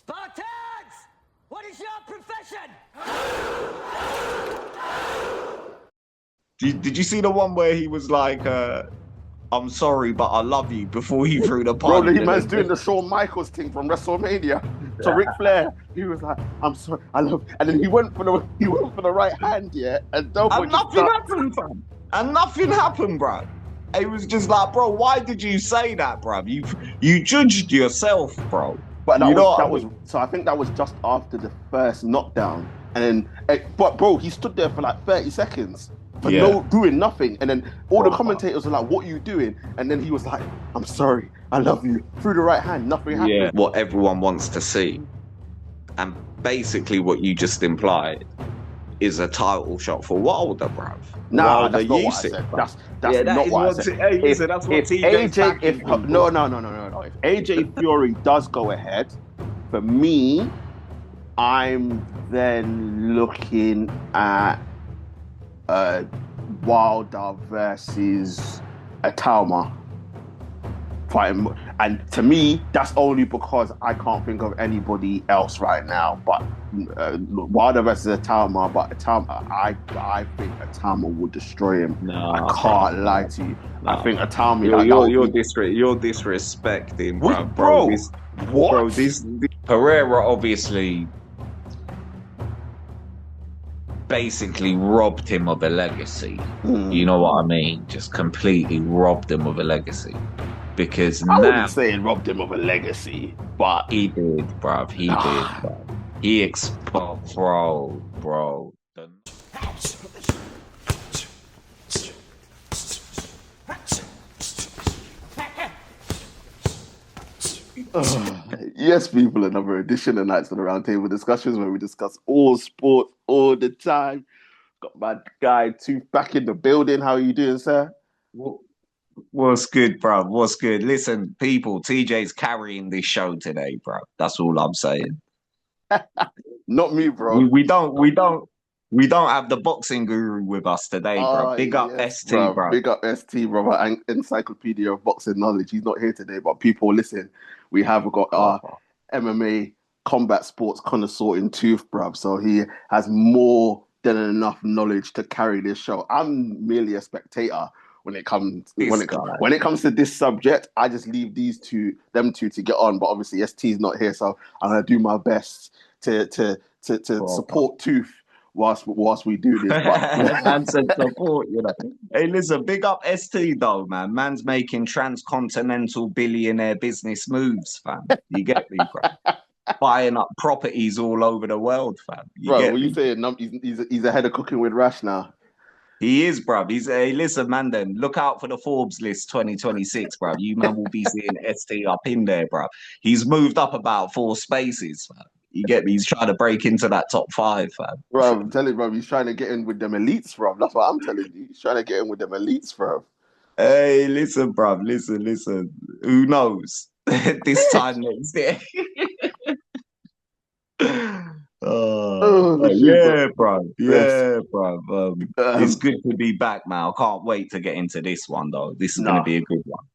Spartans! What is your profession? Did you see the one where he was like, I'm sorry, but I love you before he threw the punch? Bro, the man's doing the Shawn Michaels thing from WrestleMania to Ric Flair. He was like, "I'm sorry, I love," and then he went for the right hand, yeah, and nothing happened, fam. And nothing happened, bro. It was just like, bro, why did you say that, bro? You judged yourself, bro. But so I think that was just after the first knockdown, and then but bro, he stood there for like 30 seconds for doing nothing, and then all the commentators were like, "What are you doing?" And then he was like, "I'm sorry, I love you." Through the right hand, nothing happened. Yeah, what everyone wants to see, and basically what you just implied is a title shot for Wilder, bruv. Nah, that's not what I said. That's not what I said. That's what TJ's no. If AJ Fury does go ahead, for me, I'm then looking at Wilder versus Atama fighting, and to me, that's only because I can't think of anybody else right now. But Wilder versus Atama, but Atama, I think Atama will destroy him. No, I can't lie to you. No. I think Atama. You're disrespecting, bro. This Pereira obviously basically robbed him of a legacy. You know what I mean? Just completely robbed him of a legacy. Because I wouldn't say it robbed him of a legacy, but he did, bruv. He did, bruv. He exposed, bro. Yes, people, another edition of Knightz on the Round Table Discussions where we discuss all sports all the time. Got my guy Tooth back in the building. How are you doing, sir? What's good, bro? What's good? Listen, people, TJ's carrying this show today, bro. That's all I'm saying. Not me, bro. We don't have the boxing guru with us today, bro. Big up ST, bro. Big up ST, bro. An encyclopedia of boxing knowledge. He's not here today, but people, listen, we have got our MMA combat sports connoisseur in Tooth, bro. So he has more than enough knowledge to carry this show. I'm merely a spectator. When it comes to this subject, I just leave them two to get on. But obviously, ST's not here, so I'm gonna do my best to support Tooth whilst we do this. And to support, you know. Hey, listen, big up ST though, man. Man's making transcontinental billionaire business moves, fam. You get me, bro? Buying up properties all over the world, fam. You saying he's ahead of Cooking with Rash now? He is, bruv. Listen, man, then look out for the Forbes list 2026, bruv. You man will be seeing ST up in there, bruv. He's moved up about 4 spaces, fam. You get me? He's trying to break into that top 5, fam. Bro, I'm telling you, bro, he's trying to get in with them elites, bro. That's what I'm telling you. He's trying to get in with them elites, bro. Hey, listen, bruv. Listen. Who knows? This time next year. Yeah, bro. It's good to be back, man. I can't wait to get into this one, though. This is going to be a good one.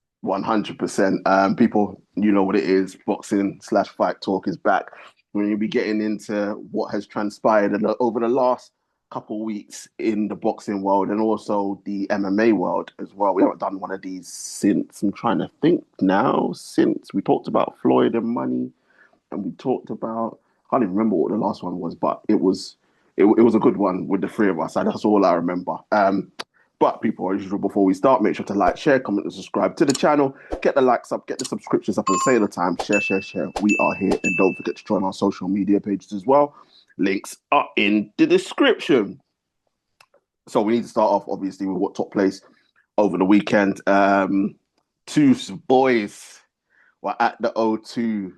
100%. People, you know what it is. Boxing / fight talk is back. We're going to be getting into what has transpired over the last couple of weeks in the boxing world and also the MMA world as well. We haven't done one of these since, I'm trying to think now, since we talked about Floyd and money, and we talked about, I can't even remember what the last one was, but it was a good one with the three of us. That's all I remember. But people, as usual, before we start, make sure to like, share, comment, and subscribe to the channel. Get the likes up, get the subscriptions up, and say all the time, share. We are here, and don't forget to join our social media pages as well. Links are in the description. So we need to start off, obviously, with what took place over the weekend. Tooth's boys were at the O2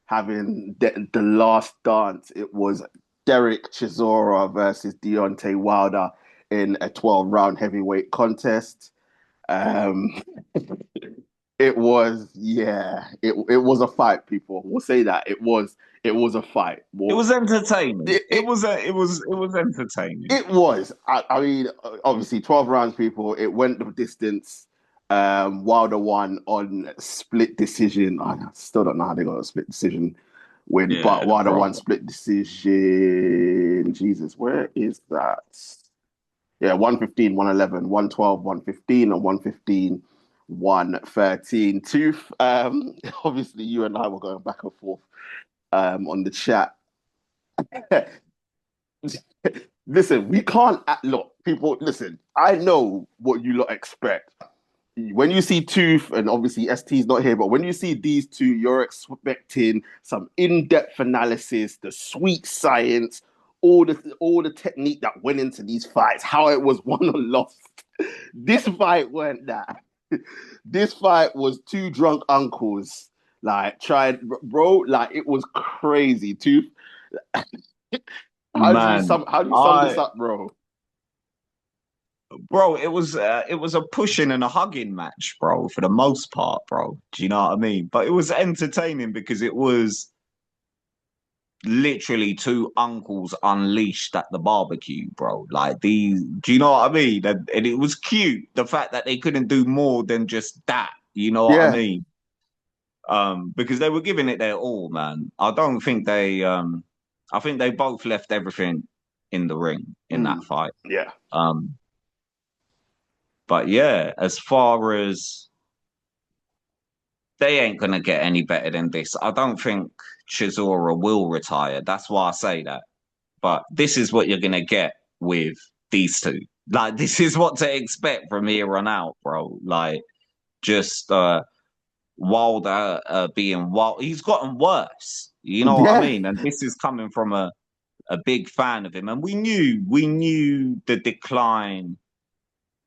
having the last dance. It was Derek Chisora versus Deontay Wilder in a 12-round heavyweight contest. It was a fight, people. We'll say that. It was a fight. It was entertaining. It was entertaining. It was. I mean, obviously 12 rounds, people. It went the distance. Wilder won on split decision. I still don't know how they got a split decision. win. But Yeah, Wilder bro. won split decision. Jesus, where is that? Yeah, 115, 111, 112, 115, and 115, 113. Tooth, obviously you and I were going back and forth on the chat. Listen, we can't look, people, listen, I know what you lot expect. When you see Tooth, and obviously ST's not here, but when you see these two, you're expecting some in-depth analysis, the sweet science, all the technique that went into these fights, how it was won or lost. This fight weren't that. This fight was two drunk uncles, like tried, bro. Like it was crazy. Tooth. Man, How do you sum this I up, bro? bro, it was a pushing and a hugging match, bro, for the most part, bro. Do you know what I mean? But it was entertaining because it was literally two uncles unleashed at the barbecue, bro. Like these, do you know what I mean? And it was cute, the fact that they couldn't do more than just that. You know what I Yeah. mean? Because they were giving it their all, man. I don't think I think they both left everything in the ring in that fight. Yeah. But yeah, as far as they ain't gonna get any better than this. I don't think Chisora will retire. That's why I say that. But this is what you're gonna get with these two. Like this is what to expect from here on out, bro. Like just Wilder being wild. He's gotten worse. You know what I Yeah. mean? And this is coming from a big fan of him. And we knew the decline,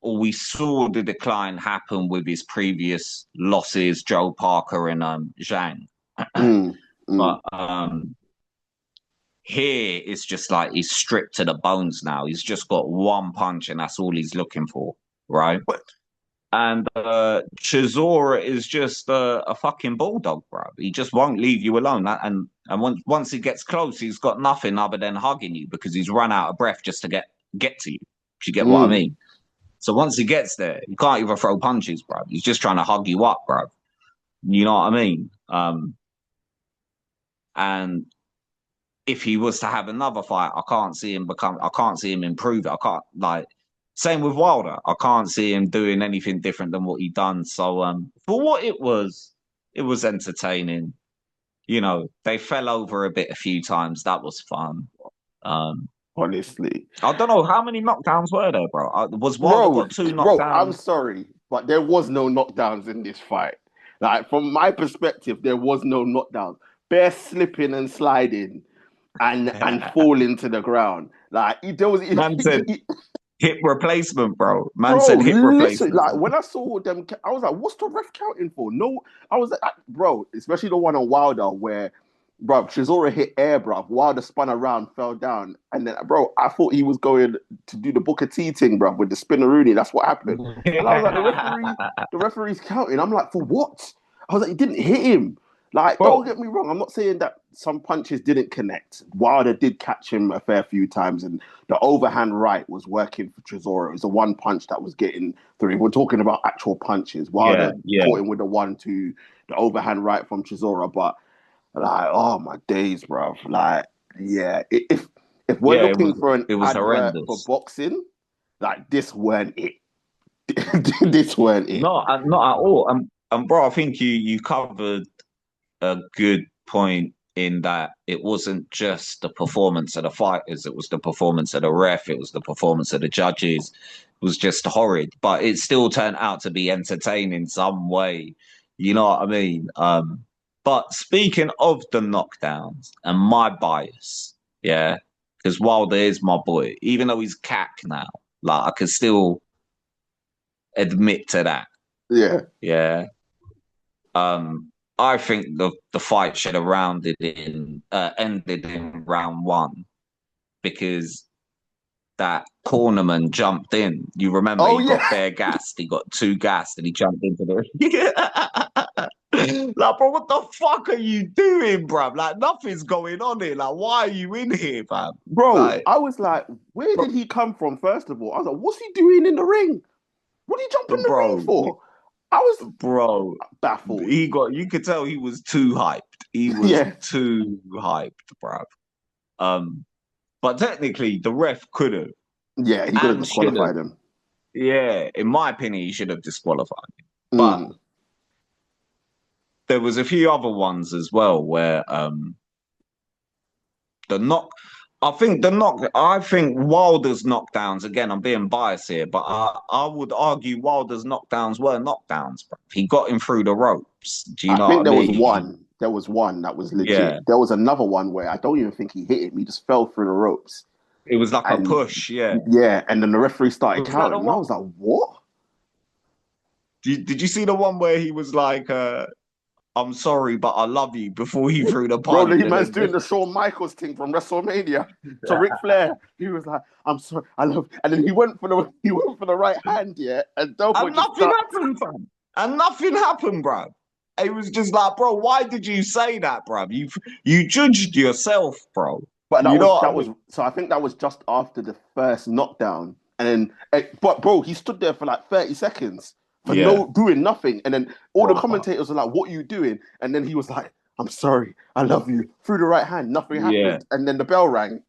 or we saw the decline happen with his previous losses, Joe Parker and Zhang. But here it's just like he's stripped to the bones now. He's just got one punch and that's all he's looking for, right? And Chisora is just a fucking bulldog, bro. He just won't leave you alone. And once he gets close, he's got nothing other than hugging you because he's run out of breath just to get to you. If you get what I mean. So once he gets there, he can't even throw punches, bro. He's just trying to hug you up, bro. You know what I mean? And if he was to have another fight, I can't see him improve it. I can't same with Wilder. I can't see him doing anything different than what he done. So for what it was entertaining. You know, they fell over a few times. That was fun. Honestly, I don't know how many knockdowns were there, bro. Was Wilder bro, got two bro, I'm knockdowns? sorry, but there was no knockdowns in this fight. Like from my perspective, there was no knockdowns. Bare slipping and sliding, and falling to the ground. Like there was. Man said hip replacement, bro. Man Bro, said hip literally, replacement. like when I saw them, I was like, "What's the ref counting for?" No, I was like, "Bro," especially the one on Wilder where, bro, Chisora hit air, bro. Wilder spun around, fell down, and then, bro, I thought he was going to do the Booker T thing, bro, with the spinneroonie. That's what happened, and I was like, the referee's counting." I'm like, "For what?" I was like, "He didn't hit him." Like, Bro, don't get me wrong. I'm not saying that some punches didn't connect. Wilder did catch him a fair few times, and the overhand right was working for Chisora. It was the one punch that was getting through. We're talking about actual punches. Wilder caught him with the 1-2, the overhand right from Chisora. But like, oh my days, bro. Like, yeah, if we're looking for an advert for boxing, like this weren't it. This weren't it. not at all. And bro, I think you covered a good point in that it wasn't just the performance of the fighters, it was the performance of the ref, it was the performance of the judges. It was just horrid, but it still turned out to be entertaining some way. You know what I mean? But speaking of the knockdowns and my bias, yeah, because Wilder is my boy, even though he's cack now, like I can still admit to that. Yeah. Yeah. I think the fight should have ended in round one because that cornerman jumped in. You remember he got bare gassed. He got too gassed and he jumped into the like, bro, what the fuck are you doing, bruv? Like, nothing's going on here. Like, why are you in here, fam? Bro, like, I was like, where did he come from, first of all? I was like, what's he doing in the ring? What did he jump in the ring for? I was bro. baffled. You could tell he was too hyped. He was Yeah, too hyped, bruv. But technically, the ref could have yeah, he could have and should have. disqualified him. Yeah, in my opinion, he should have disqualified him. But Mm. there was a few other ones as well where the knock. I think Wilder's knockdowns. Again, I'm being biased here, but I would argue Wilder's knockdowns were knockdowns, bro. He got him through the ropes. Do you I know think what I there was mean? one. There was one that was legit. Yeah, There was another one where I don't even think he hit him. He just fell through the ropes. it was like a And push. Yeah, yeah, and then the referee started was that the counting. And I one? was like, what? Did you see the one where he was like, "I'm sorry, but I love you" before he threw the Bro, punch, the and man's then doing the Shawn Michaels thing from WrestleMania to Ric Flair. He was like, I'm sorry, I love, and then he went for the right hand, yeah, and Doughboy and just nothing ducked. happened, fam. And nothing happened, bro. It was just like, bro, why did you say that, bro? You judged yourself, bro. But You know that what I was mean? so I think that was just after the first knockdown. And then but bro, he stood there for like 30 seconds for Yeah, no doing nothing. And then all the proper. commentators were like, what are you doing? And then he was like, I'm sorry, I love you. Through the right hand, nothing Yeah, happened. And then the bell rang.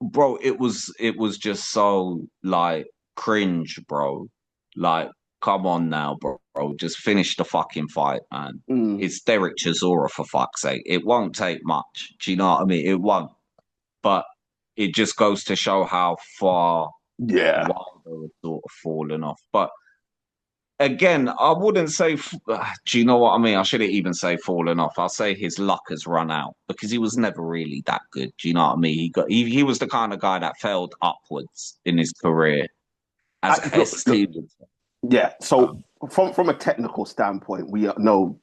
bro. It was just so like cringe, bro. Like, come on now, bro. Just finish the fucking fight, man. Mm, It's Derek Chisora for fuck's sake. It won't take much. Do you know what I mean? It won't. But it just goes to show how far yeah. Wilder has sort of fallen off. But again, I wouldn't say. Do you know what I mean? I shouldn't even say fallen off. I'll say his luck has run out because he was never really that good. Do you know what I mean? He was the kind of guy that failed upwards in his career, as Look, ST would say. yeah. So Um, from a technical standpoint, we know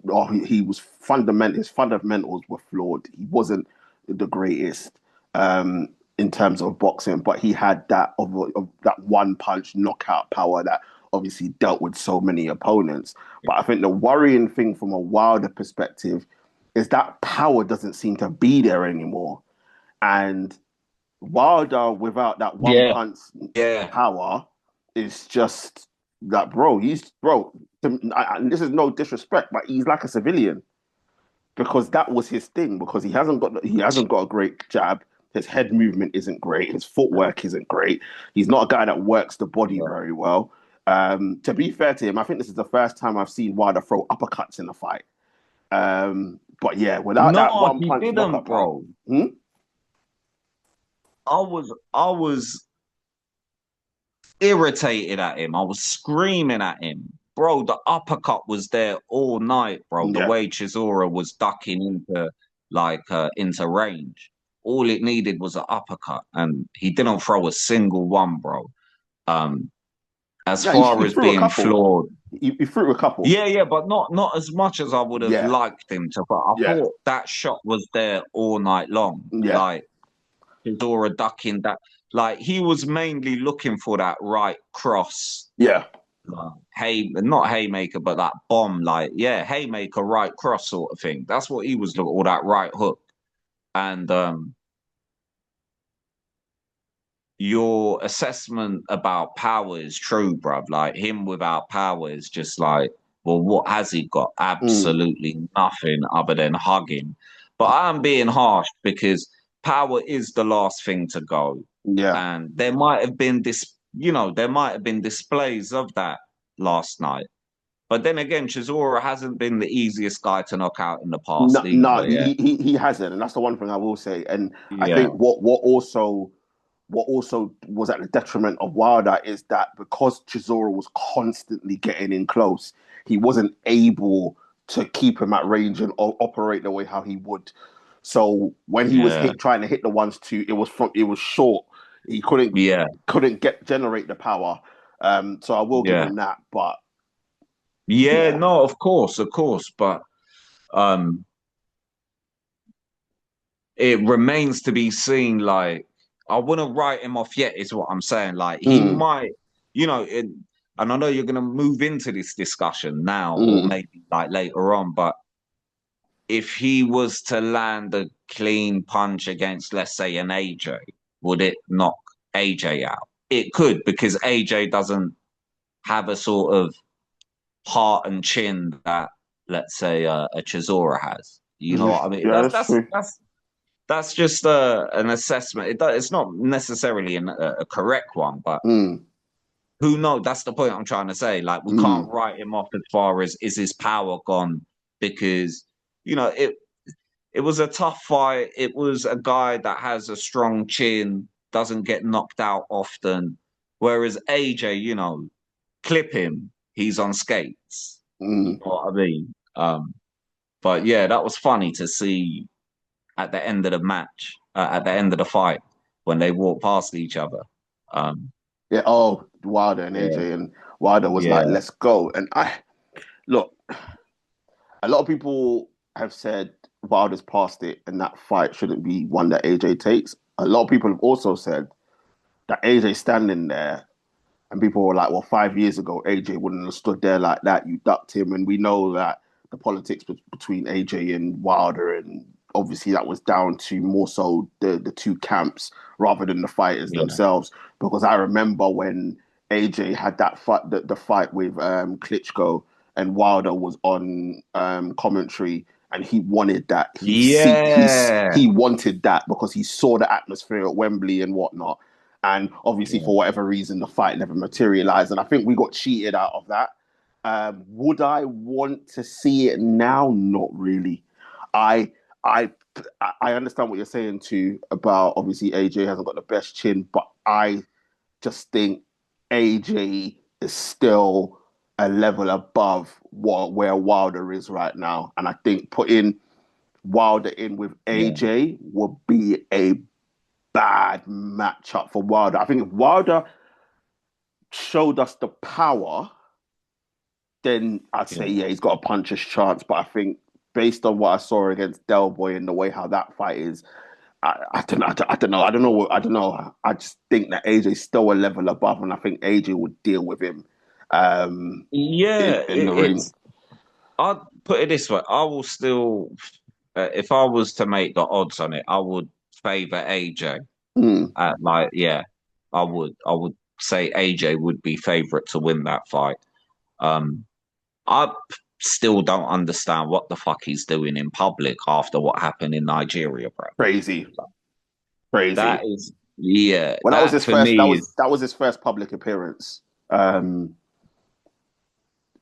he was his fundamentals were flawed. He wasn't the greatest in terms of boxing, but he had of that one punch knockout power that obviously dealt with so many opponents. But I think the worrying thing from a Wilder perspective is that power doesn't seem to be there anymore. And Wilder without that one yeah, punch yeah, power is just that, bro. And this is no disrespect, but he's like a civilian because that was his thing. Because he hasn't got a great jab. His head movement isn't great. His footwork isn't great. He's not a guy that works the body yeah. very well. To be fair to him, I think this is the first time I've seen Wilder throw uppercuts in a fight. But yeah, without that No, one he punch didn't, knockup power, bro. hmm? I was irritated at him. I was screaming at him. Bro, the uppercut was there all night, bro. The Yeah, way Chisora was ducking into range. All it needed was an uppercut, and he didn't throw a single one, bro. Um, as yeah, he far as threw a being couple. flawed, He threw a couple. yeah, but not as much as I would have Yeah, liked him to. But I yeah, thought that shot was there all night long. yeah, Like Chisora ducking that, like he was mainly looking for that right cross. yeah. Hey, not haymaker, but that bomb, like, yeah, haymaker, right cross sort of thing. That's what he was looking, or that right hook. And your assessment about power is true, bruv. Like him without power is just like, well, what has he got? Mm, Absolutely nothing other than hugging. But I'm being harsh because power is the last thing to go. yeah. And there might have been there might have been displays of that last night. But then again, Chisora hasn't been the easiest guy to knock out in the past No, no, either. Yeah. he hasn't, and that's the one thing I will say. And I Yeah. think what also was at the detriment of Wilder is that because Chisora was constantly getting in close, he wasn't able to keep him at range and operate the way how he would. So when he was Yeah. trying to hit the ones two, it was short. He Yeah. couldn't generate the power. So I will give Yeah. him that, but Yeah. yeah, No, of course. But um it remains to be seen. Like, I wouldn't write him off yet, is what I'm saying. Like, he mm, might, and I know you're going to move into this discussion now or mm, maybe like later on, but if he was to land a clean punch against, let's say, an AJ, would it knock AJ out? It could, because AJ doesn't have a sort of heart and chin that, let's say, a Chisora has. You know Yeah, what I mean? yeah, that's true. That's just an assessment. It's not necessarily a correct one, but Mm, who knows? That's the point I'm trying to say. Like, we can't mm, write him off as far as is his power gone, because you know it was a tough fight. It was a guy that has a strong chin, doesn't get knocked out often, whereas AJ, clip him, he's on skates. You mm. know what I mean? But yeah, that was funny to see at the end of the match, at the end of the fight, when they walked past each other. Um, Yeah. Oh, Wilder and yeah, AJ, and Wilder was like, yeah, "Let's go." And I look, a lot of people have said Wilder's past it, and that fight shouldn't be one that AJ takes. A lot of people have also said that AJ standing there, and people were like, "Well, 5 years ago, AJ wouldn't have stood there like that. You ducked him." And we know that the politics between AJ and Wilder, and obviously that was down to more so the two camps rather than the fighters yeah, themselves. Because I remember when AJ had that fight, the fight with Klitschko, and Wilder was on commentary, and he wanted that. yeah, He wanted that because he saw the atmosphere at Wembley and whatnot. And obviously, yeah. for whatever reason, the fight never materialized. And I think we got cheated out of that. Would I want to see it now? Not really. I I I understand what you're saying too about obviously AJ hasn't got the best chin, but I just think AJ is still a level above where Wilder is right now. And I think putting Wilder in with Yeah. AJ would be a bad matchup for Wilder. I think if Wilder showed us the power, then I'd say, Yeah. yeah, he's got a puncher's chance. But I think based on what I saw against Del Boy and the way how that fight is, I don't know. I don't know. I just think that AJ's still a level above, and I think AJ would deal with him Yeah, in the ring. it's. I'd put it this way. I will still, if I was to make the odds on it, I would favor AJ. Mm, Yeah, I would. I would say AJ would be favorite to win that fight. Um, I still don't understand what the fuck he's doing in public after what happened in Nigeria, bro. crazy, That crazy. is, yeah, Well, that was that his for first. me is. That was his first public appearance. Um,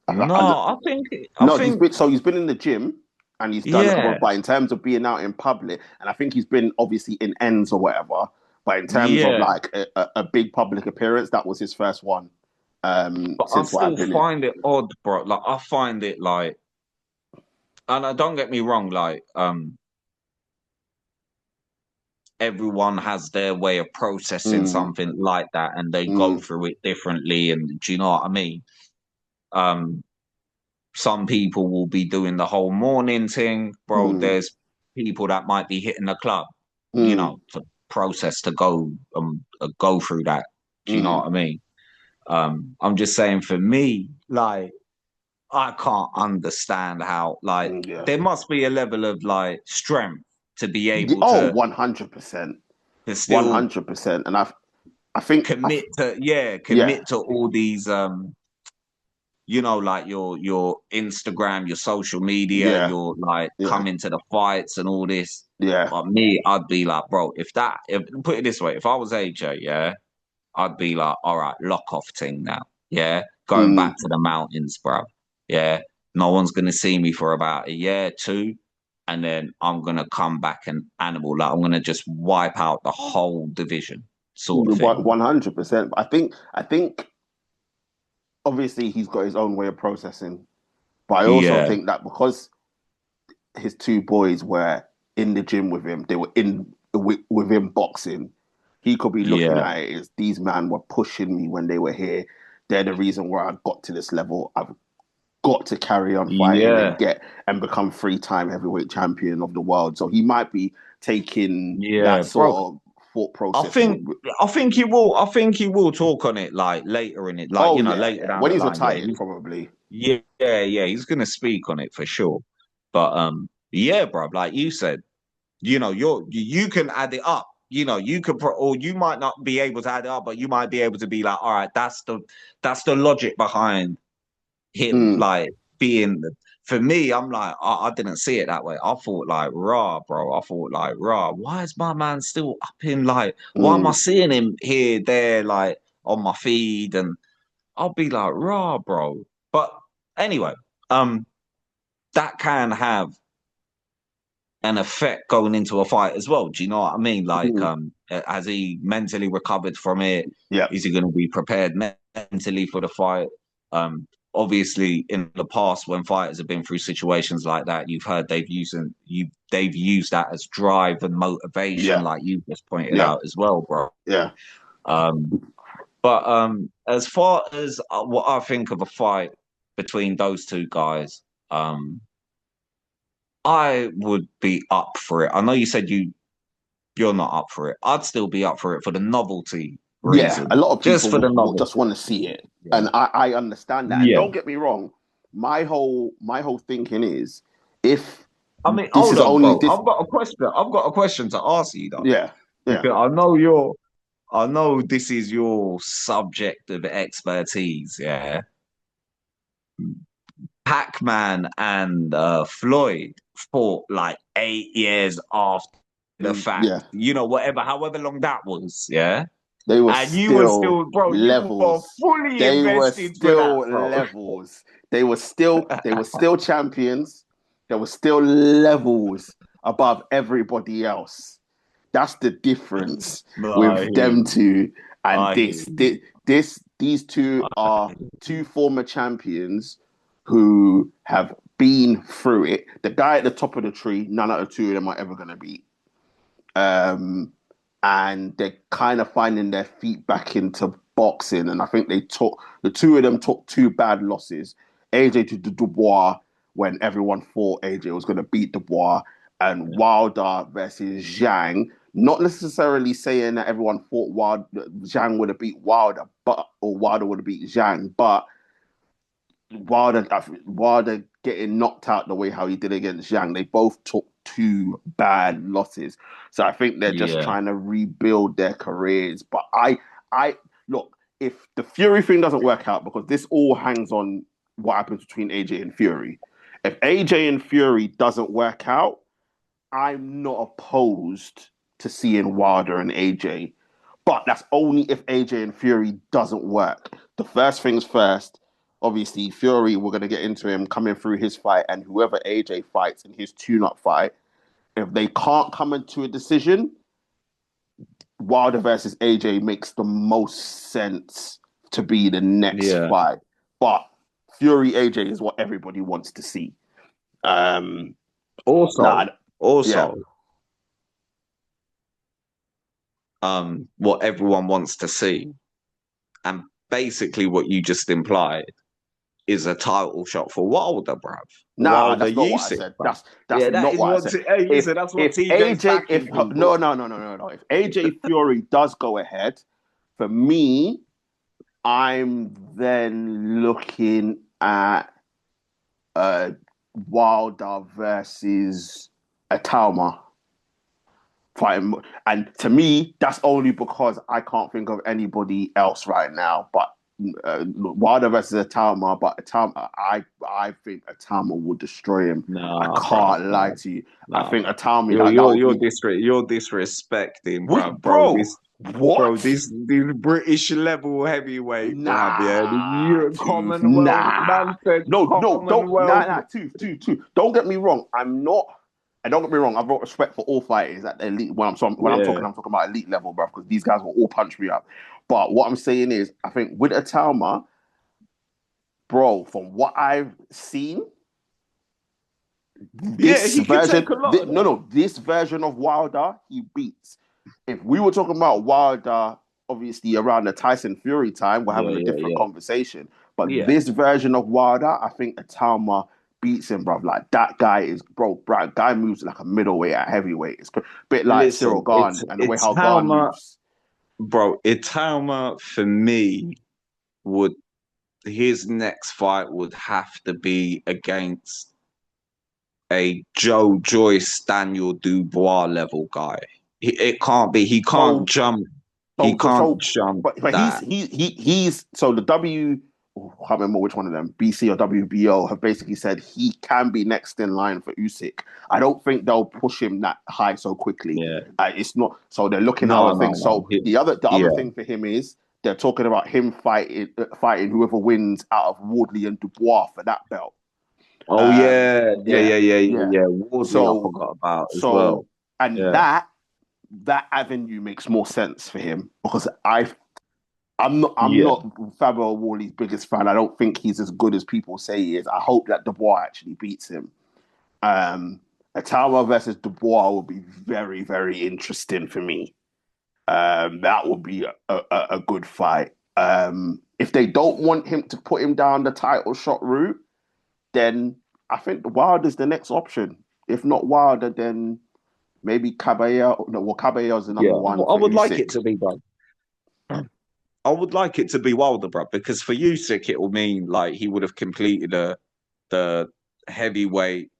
No, I, I No, think, he's been in the gym and he's done a couple yeah, of, but in terms of being out in public, and I think he's been obviously in ends or whatever. But in terms of yeah. like a big public appearance, that was his first one But I since what I've still been in. find it odd, bro. Like, I find it like, and don't get me wrong, like, everyone has their way of processing Mm, something like that, and they go mm, through it differently. And do you know what I mean? Um, some people will be doing the whole morning thing, bro. mm, There's people that might be hitting the club, mm, to process to go through that. Do you know mm, what I mean? I'm just saying, for me, like, I can't understand how, like, yeah. there must be a level of like strength to be able Oh, to 100%. still 100%. And I think, yeah, commit to all these, like your Instagram, your social media, yeah, your, like, yeah, coming to the fights and all this. yeah. But me, I'd be like, bro, if put it this way, if I was AJ, yeah, I'd be like, all right, lock off thing now. Yeah. Going back Mm, to the mountains, bro. Yeah. No one's gonna see me for about a year, two. And then I'm gonna come back and animal. Like, I'm gonna just wipe out the whole division, sort of thing. 100%. I think obviously he's got his own way of processing. But I also Yeah. think that because his two boys were in the gym with him, they were with him boxing. He could be looking Yeah. at it as these men were pushing me when they were here. They're the reason where I got to this level. I've got to carry on fighting Yeah. and become 3-time heavyweight champion of the world. So he might be taking Yeah. that Bro, sort of thought I process. think I think he will. I think he will talk on it, like, later in it, like, Oh yeah, later yeah. down When the he's line. Yeah, retired, probably. yeah. He's gonna speak on it for sure. But yeah, bro. Like you said, you can add it up. You could, or you might not be able to add it up, but you might be able to be like, all right, that's the logic behind him like being for me, I'm like, I didn't see it that way. I thought like, rah, bro. I thought like, rah, why is my man still up him? Like, why am I seeing him here, there, like on my feed? And I'll be like, rah, bro. But anyway, that can have an effect going into a fight as well. Do you know what I mean? Like, has he mentally recovered from it? Yeah. Is he going to be prepared mentally for the fight? Obviously, in the past, when fighters have been through situations like that, you've heard they've used that as drive and motivation, like you just pointed out as well, bro. Yeah. But as far as what I think of a fight between those two guys, I would be up for it. I know you said you're not up for it. I'd still be up for it for the novelty reason. Yeah, a lot of people just for the novelty. just want to see it, and I understand that. And don't get me wrong, my whole thinking is if I mean, hold on, bro. I've got a question to ask you, though. Yeah. Because I know this is your subject of expertise. Yeah. Pac-Man and Floyd fought like 8 years after the fact. Yeah. You know, however long that was. Yeah. They were you were still, bro. Levels. You were fully invested. They were still levels. They were still champions. There were still levels above everybody else. That's the difference with them two and these two are two former champions who have been through it. The guy at the top of the tree, none of the two of them are ever going to beat. And they're kind of finding their feet back into boxing. And I think the two of them took two bad losses. AJ to Dubois, when everyone thought AJ was going to beat Dubois, and Wilder versus Zhang. Not necessarily saying that everyone thought Zhang would have beat Wilder, or Wilder would have beat Zhang, but Wilder getting knocked out the way how he did against Zhang, they both took two bad losses. So I think they're just trying to rebuild their careers. But I look, if the Fury thing doesn't work out, because this all hangs on what happens between AJ and Fury. If AJ and Fury doesn't work out, I'm not opposed to seeing Wilder and AJ. But that's only if AJ and Fury doesn't work. The first things first, obviously, Fury, we're going to get into him coming through his fight, and whoever AJ fights in his tune-up fight, if they can't come into a decision, Wilder versus AJ makes the most sense to be the next fight. But Fury AJ is what everybody wants to see. What everyone wants to see, and basically what you just implied, is a title shot for Wilder, bruv. No, that's not what I said. That's not what I said. That's what TJ's no. If AJ Fury does go ahead, for me, I'm then looking at Wilder versus Atalma fighting, and to me, that's only because I can't think of anybody else right now. But Wilder versus Atalma, but Atalma, I think Atalma will destroy him. No, I can't lie to you. No. I think Atalma. You're disrespecting, bro. This British level heavyweight, the Commonwealth. Two. Don't get me wrong. I'm not. And don't get me wrong, I've got respect for all fighters at the elite. I'm talking about elite level, bro, because these guys will all punch me up. But what I'm saying is, I think with Atalma, bro, from what I've seen, this version of Wilder, he beats. If we were talking about Wilder, obviously around the Tyson Fury time, we're having a different conversation. But this version of Wilder, I think Atalma beats him, bro. Like, that guy is, bro, guy moves like a middleweight at heavyweight. It's a bit like Cyril Gane and the way how Gane moves. Bro, Italma, for me, his next fight would have to be against a Joe Joyce, Daniel Dubois level guy. It can't be. He can't jump. He can't jump. But he's so the I can't remember which one of them, BC or WBO, have basically said he can be next in line for Usyk. I don't think they'll push him that high so quickly. Yeah. It's not. So they're looking at No, other things. So the other yeah. thing for him is they're talking about him fighting whoever wins out of Wardley and Dubois for that belt. Oh yeah. Wardley, I So, forgot about as well. And Yeah. that avenue makes more sense for him because I'm not Fabio Wardley's biggest fan. I don't think he's as good as people say he is. I hope that Dubois actually beats him. Ottawa versus Dubois will be very, very interesting for me. That would be a good fight. If they don't want him to put him down the title shot route, then I think Wilder's the next option. If not Wilder, then maybe Caballero. No, well, Caballero's the number one. I would like it to be done. I would like it to be Wilder, bro, because for Usyk it will mean like he would have completed the heavyweight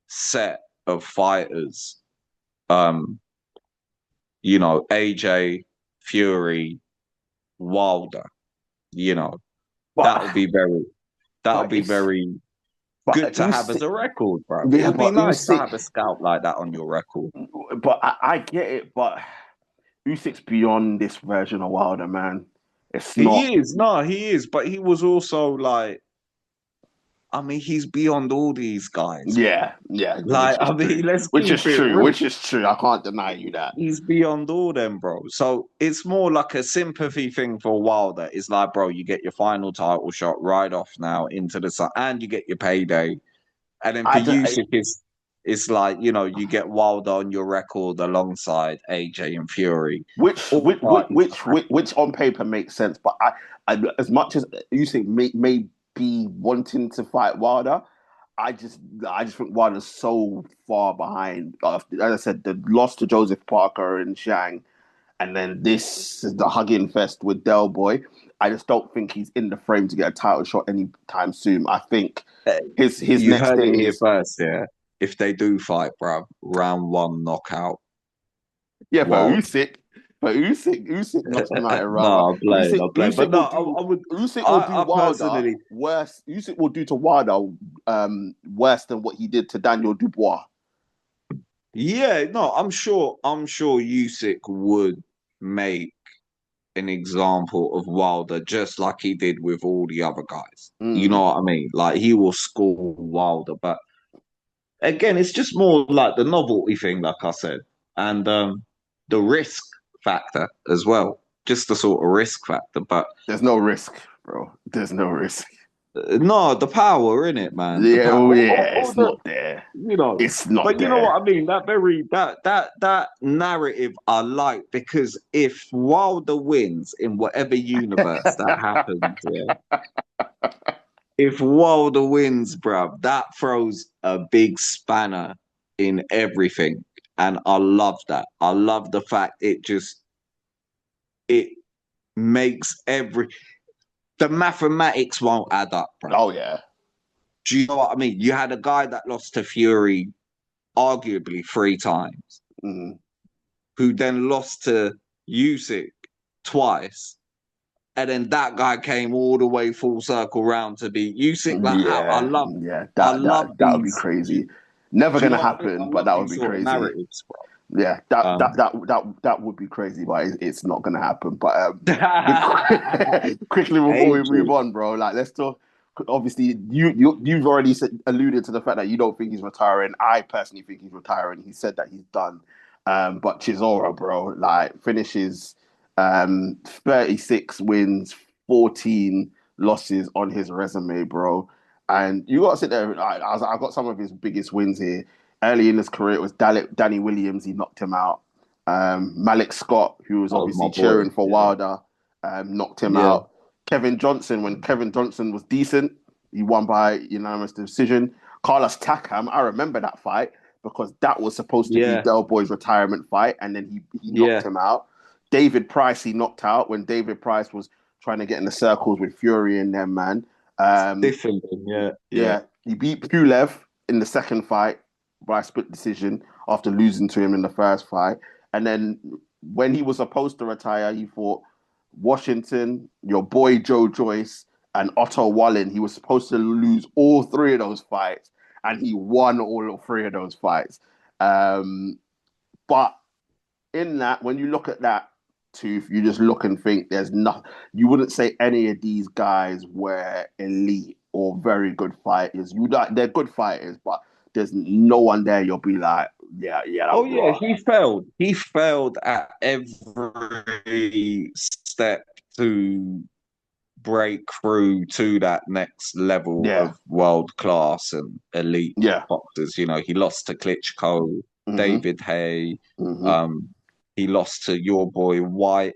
set of fighters. You know, AJ, Fury, Wilder. You know, that would be very good to have as a record, bro. Yeah, It'd be nice to have a scout like that on your record. But I get it, but Usyk's beyond this version of Wilder, man. He is, but he was also like, I mean, he's beyond all these guys. Yeah. Like, I mean, which is true. I can't deny you that. He's beyond all them, bro. So it's more like a sympathy thing for Wilder. It's like, bro, you get your final title shot right off now into the sun, and you get your payday. And then for Usyk, it's like, you know, you get Wilder on your record alongside AJ and Fury. Which on paper makes sense. But I as much as Usyk may be wanting to fight Wilder, I just think Wilder's so far behind. As I said, the loss to Joseph Parker and Zhang, and then this is the hugging fest with Del Boy. I just don't think he's in the frame to get a title shot anytime soon. I think his next thing is first, yeah. If they do fight, bro, round one knockout. Yeah, but Usyk knocks him out in round one. I'll play. But no, Usyk will do Wilder worse. Usyk will do to Wilder worse than what he did to Daniel Dubois. Yeah, no, I'm sure Usyk would make an example of Wilder just like he did with all the other guys. You know what I mean? Like, he will school Wilder, but again, it's just more like the novelty thing, like I said, and the risk factor as well. Just the sort of risk factor, but there's no risk, bro. There's no risk. No, the power in it, man. Yeah, it's not there. You know, it's not. But you know what I mean? That narrative I like, because if Wilder wins in whatever universe that happens, yeah. If Wilder wins, bruv, that throws a big spanner in everything. And I love that. I love the fact it makes the mathematics won't add up, bruv. Oh, yeah. Do you know what I mean? You had a guy that lost to Fury arguably 3 times, who then lost to Usyk twice. And then that guy came all the way full circle round to beat Usyk. Like, I love that would be crazy. Never gonna happen, but that would be crazy. Yeah, that would be crazy, but it's not gonna happen. But quickly before we move on, bro, like, let's talk. Obviously, you've already alluded to the fact that you don't think he's retiring. I personally think he's retiring. He said that he's done. But Chisora, bro, like, finishes 36 wins, 14 losses on his resume, bro. And you got to sit there. I got some of his biggest wins here. Early in his career, it was Danny Williams. He knocked him out. Malik Scott, who was obviously cheering for Wilder, knocked him out. Kevin Johnson, when Kevin Johnson was decent, he won by unanimous decision. Carlos Takam, I remember that fight because that was supposed to be Del Boy's retirement fight, and then he knocked him out. David Price, he knocked out when David Price was trying to get in the circles with Fury and them, man. He beat Pulev in the second fight by split decision after losing to him in the first fight. And then when he was supposed to retire, he fought Washington, your boy Joe Joyce, and Otto Wallin, he was supposed to lose all three of those fights, and he won all three of those fights. But in that, when you look at that, Tooth, you just look and think there's nothing. You wouldn't say any of these guys were elite or very good fighters. They're good fighters, but there's no one there you'll be like, yeah, that Oh was yeah, raw. he failed. He failed at every step to break through to that next level Yeah, of world class and elite yeah. boxers. You know, he lost to Klitschko, Mm-hmm. David Hay. Mm-hmm. Um, he lost to your boy White.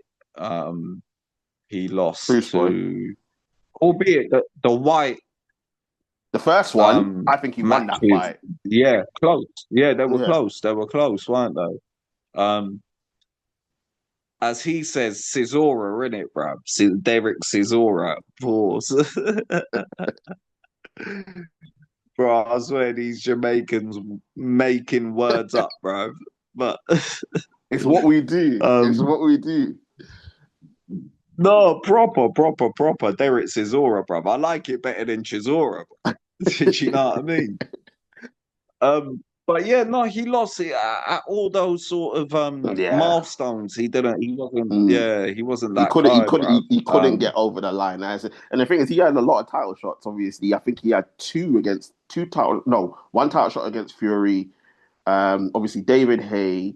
He lost Bruce Boy. to, albeit the White The first one, I think he won that matches. fight. Yeah, close. Yeah, they were Yeah. close. They were close, weren't they? As he says, Chisora, in it, bruv. Derek Chisora. Pause. Bro, I swear these Jamaicans making words up, bruv. But It's what we do. It's um, what we do. no, proper. Derek Chisora, bruv. I like it better than Chisora. Do you know what I mean? But yeah, no, he lost it at all those sort of Yeah. milestones. He didn't. He wasn't. Mm. Yeah, he wasn't He that couldn't. He guy, couldn't. bruv. He couldn't get over the line. And the thing is, he had a lot of title shots. Obviously, I think he had one title shot against Fury. Obviously David Hay,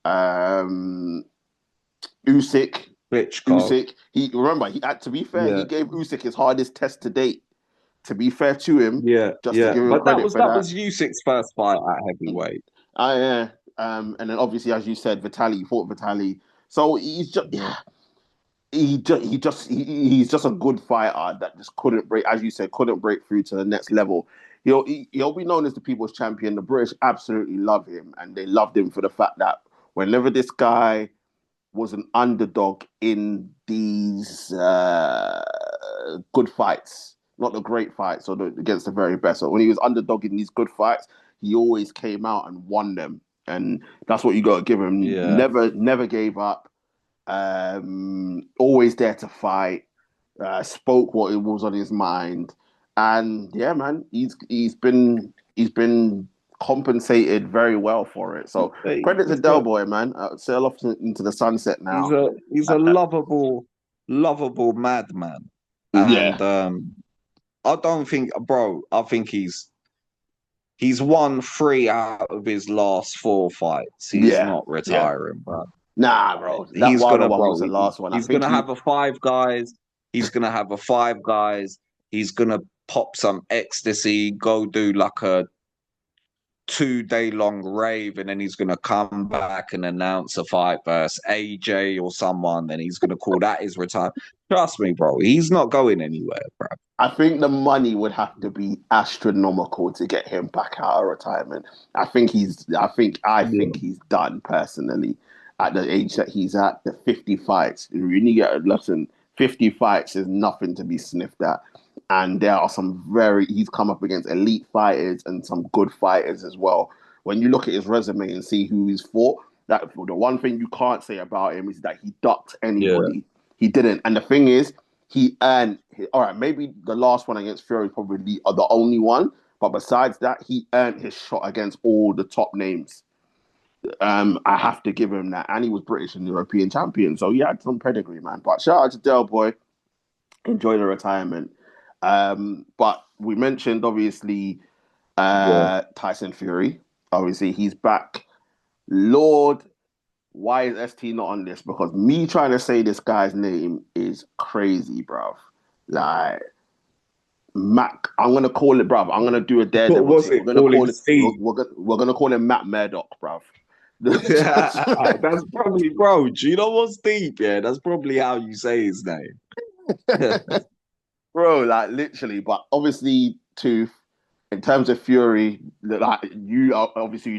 Usyk. Klitschko. He had to be fair. He Yeah. gave Usyk his hardest test to date. To be fair to him, Yeah, just to yeah, give him but that credit was for that that. was Usyk's first fight at heavyweight. Yeah. And then obviously, as you said, Vitaly fought Vitaly. So he's just, yeah, he's just a good fighter that just couldn't break, as you said, couldn't break through to the next level. He'll be known as the people's champion. The British absolutely love him, and they loved him for the fact that whenever this guy was an underdog in these good fights, not the great fights or against the very best. So when he was underdog in these good fights, he always came out and won them, and that's what you got to give him. Yeah, Never gave up. Always there to fight. Spoke what it was on his mind, and yeah, man, he's been compensated very well for it. So credit to he's Del got Boy, man. Sail off into the sunset he's now. a lovable madman, Yeah, and I don't think, bro. I think he's won 3 out of his last 4 fights. He's yeah, not yeah. retiring, bro. Nah, bro. That He's Wilder gonna, one was bro. the last one. I He's think gonna have a Five Guys. He's gonna have a Five Guys. He's gonna pop some ecstasy, go do like a 2-day long rave, and then he's gonna come back and announce a fight versus AJ or someone. Then he's gonna call that his retirement. Trust me, bro. He's not going anywhere, bro. I think the money would have to be astronomical to get him back out of retirement. I think he's done personally at the age that he's at. The 50 fights, you really get a lesson. 50 fights is nothing to be sniffed at, and there are he's come up against elite fighters and some good fighters as well. When you look at his resume and see who he's fought, that the one thing you can't say about him is that he ducked Yeah, anybody. He didn't, and the thing is, he earned. All right, maybe the last one against Fury is probably the only one, but besides that, he earned his shot against all the top names. I have to give him that, and he was British and European champion, so he had some pedigree, man. But shout out to Del Boy, enjoy the retirement. But we mentioned obviously yeah. Tyson Fury. Obviously, he's back. Lord, why is ST not on this? Because me trying to say this guy's name is crazy, bruv. Like Mac, I'm gonna call it, bruv. I'm gonna do a What daredevil was thing. it? Call him Steve. We're gonna call him Matt Murdoch, bruv. That's probably, bro. Do you know what's deep? Yeah, that's probably how you say his name. Bro, like literally. But obviously, Tooth, in terms of Fury, like you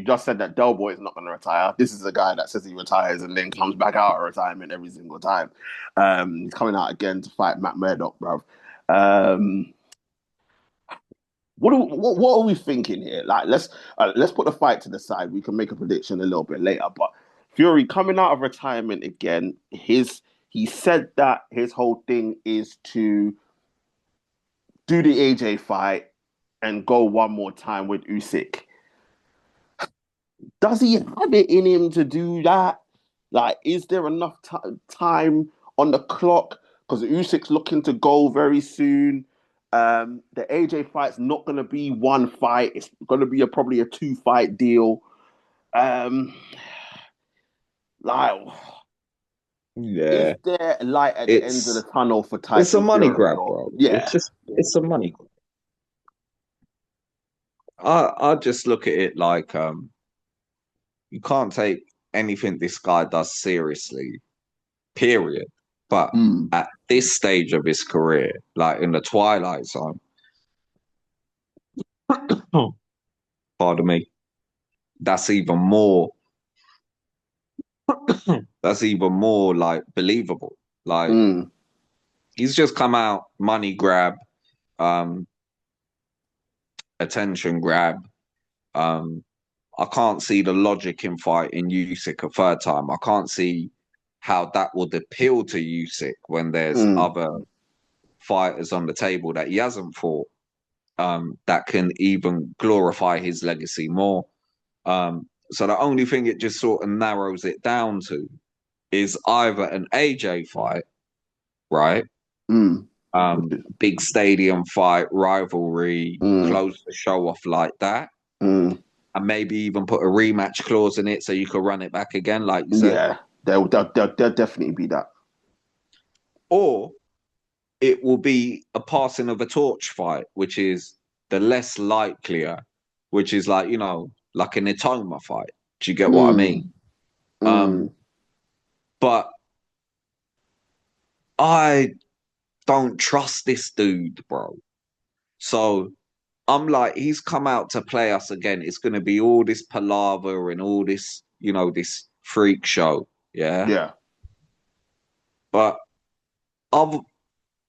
just said that Del Boy is not gonna retire. This is a guy that says he retires and then comes back out of retirement every single time. He's coming out again to fight Matt Murdoch, bruv. Um, what are we thinking here? Like, let's put the fight to the side. We can make a prediction a little bit later. But Fury coming out of retirement again. He said that his whole thing is to do the AJ fight, and go one more time with Usyk. Does he have it in him to do that? Like, is there enough time on the clock? Because Usyk's looking to go very soon. The AJ fight's not going to be one fight. It's going to be probably a 2-fight deal. Like, Yeah, is there a light at the end of the it's tunnel for it's a Tyson money Fury? grab, Or, bro. yeah. It's a money grab. I just look at it like you can't take anything this guy does seriously, period. But at this stage of his career, like in the twilight zone, pardon me, that's even more that's even more like believable. Like he's just come out, money grab, um, attention grab. I can't see the logic in fighting Usyk a third time. I can't see how that would appeal to Usyk when there's other fighters on the table that he hasn't fought that can even glorify his legacy more. So the only thing it just sort of narrows it down to is either an AJ fight, right? Big stadium fight, rivalry, close the show off like that. And maybe even put a rematch clause in it so you could run it back again, like you said. Yeah, there'll definitely be that. Or it will be a passing of a torch fight, which is the less likelier, which is like, like an Itoma fight. Do you get what I mean? But I don't trust this dude, bro. So I'm like, he's come out to play us again. It's going to be all this palaver and all this, this freak show. Yeah. Yeah. But I've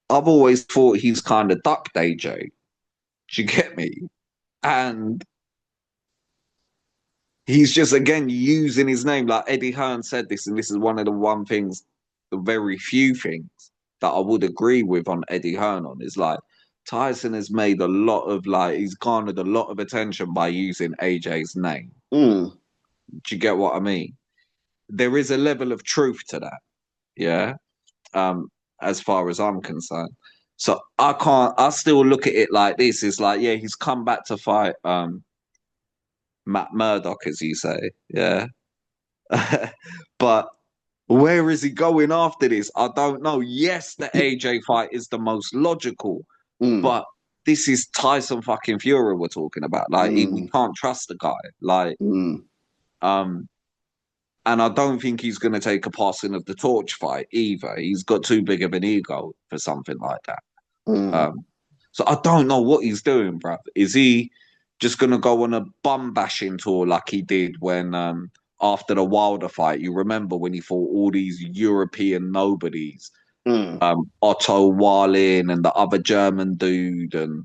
always thought he's kind of ducked AJ. Do you get me? And he's just, again, using his name. Like Eddie Hearn said this, and this is one of the very few things that I would agree with on Eddie Hearn on, is like, Tyson has made a lot of, he's garnered a lot of attention by using AJ's name. Do you get what I mean? There is a level of truth to that. Yeah. As far as I'm concerned. So I still look at it like this. It's like, yeah, he's come back to fight Matt Murdock, as you say. Yeah. But where is he going after this? I don't know. Yes, the AJ fight is the most logical, but this is Tyson fucking Fury we're talking about. Like, we can't trust the guy. Like, and I don't think he's going to take a passing of the torch fight either. He's got too big of an ego for something like that. So I don't know what he's doing, bruv. Is he just going to go on a bum bashing tour like he did when, after the Wilder fight? You remember when he fought all these European nobodies, Otto Warlin and the other German dude, and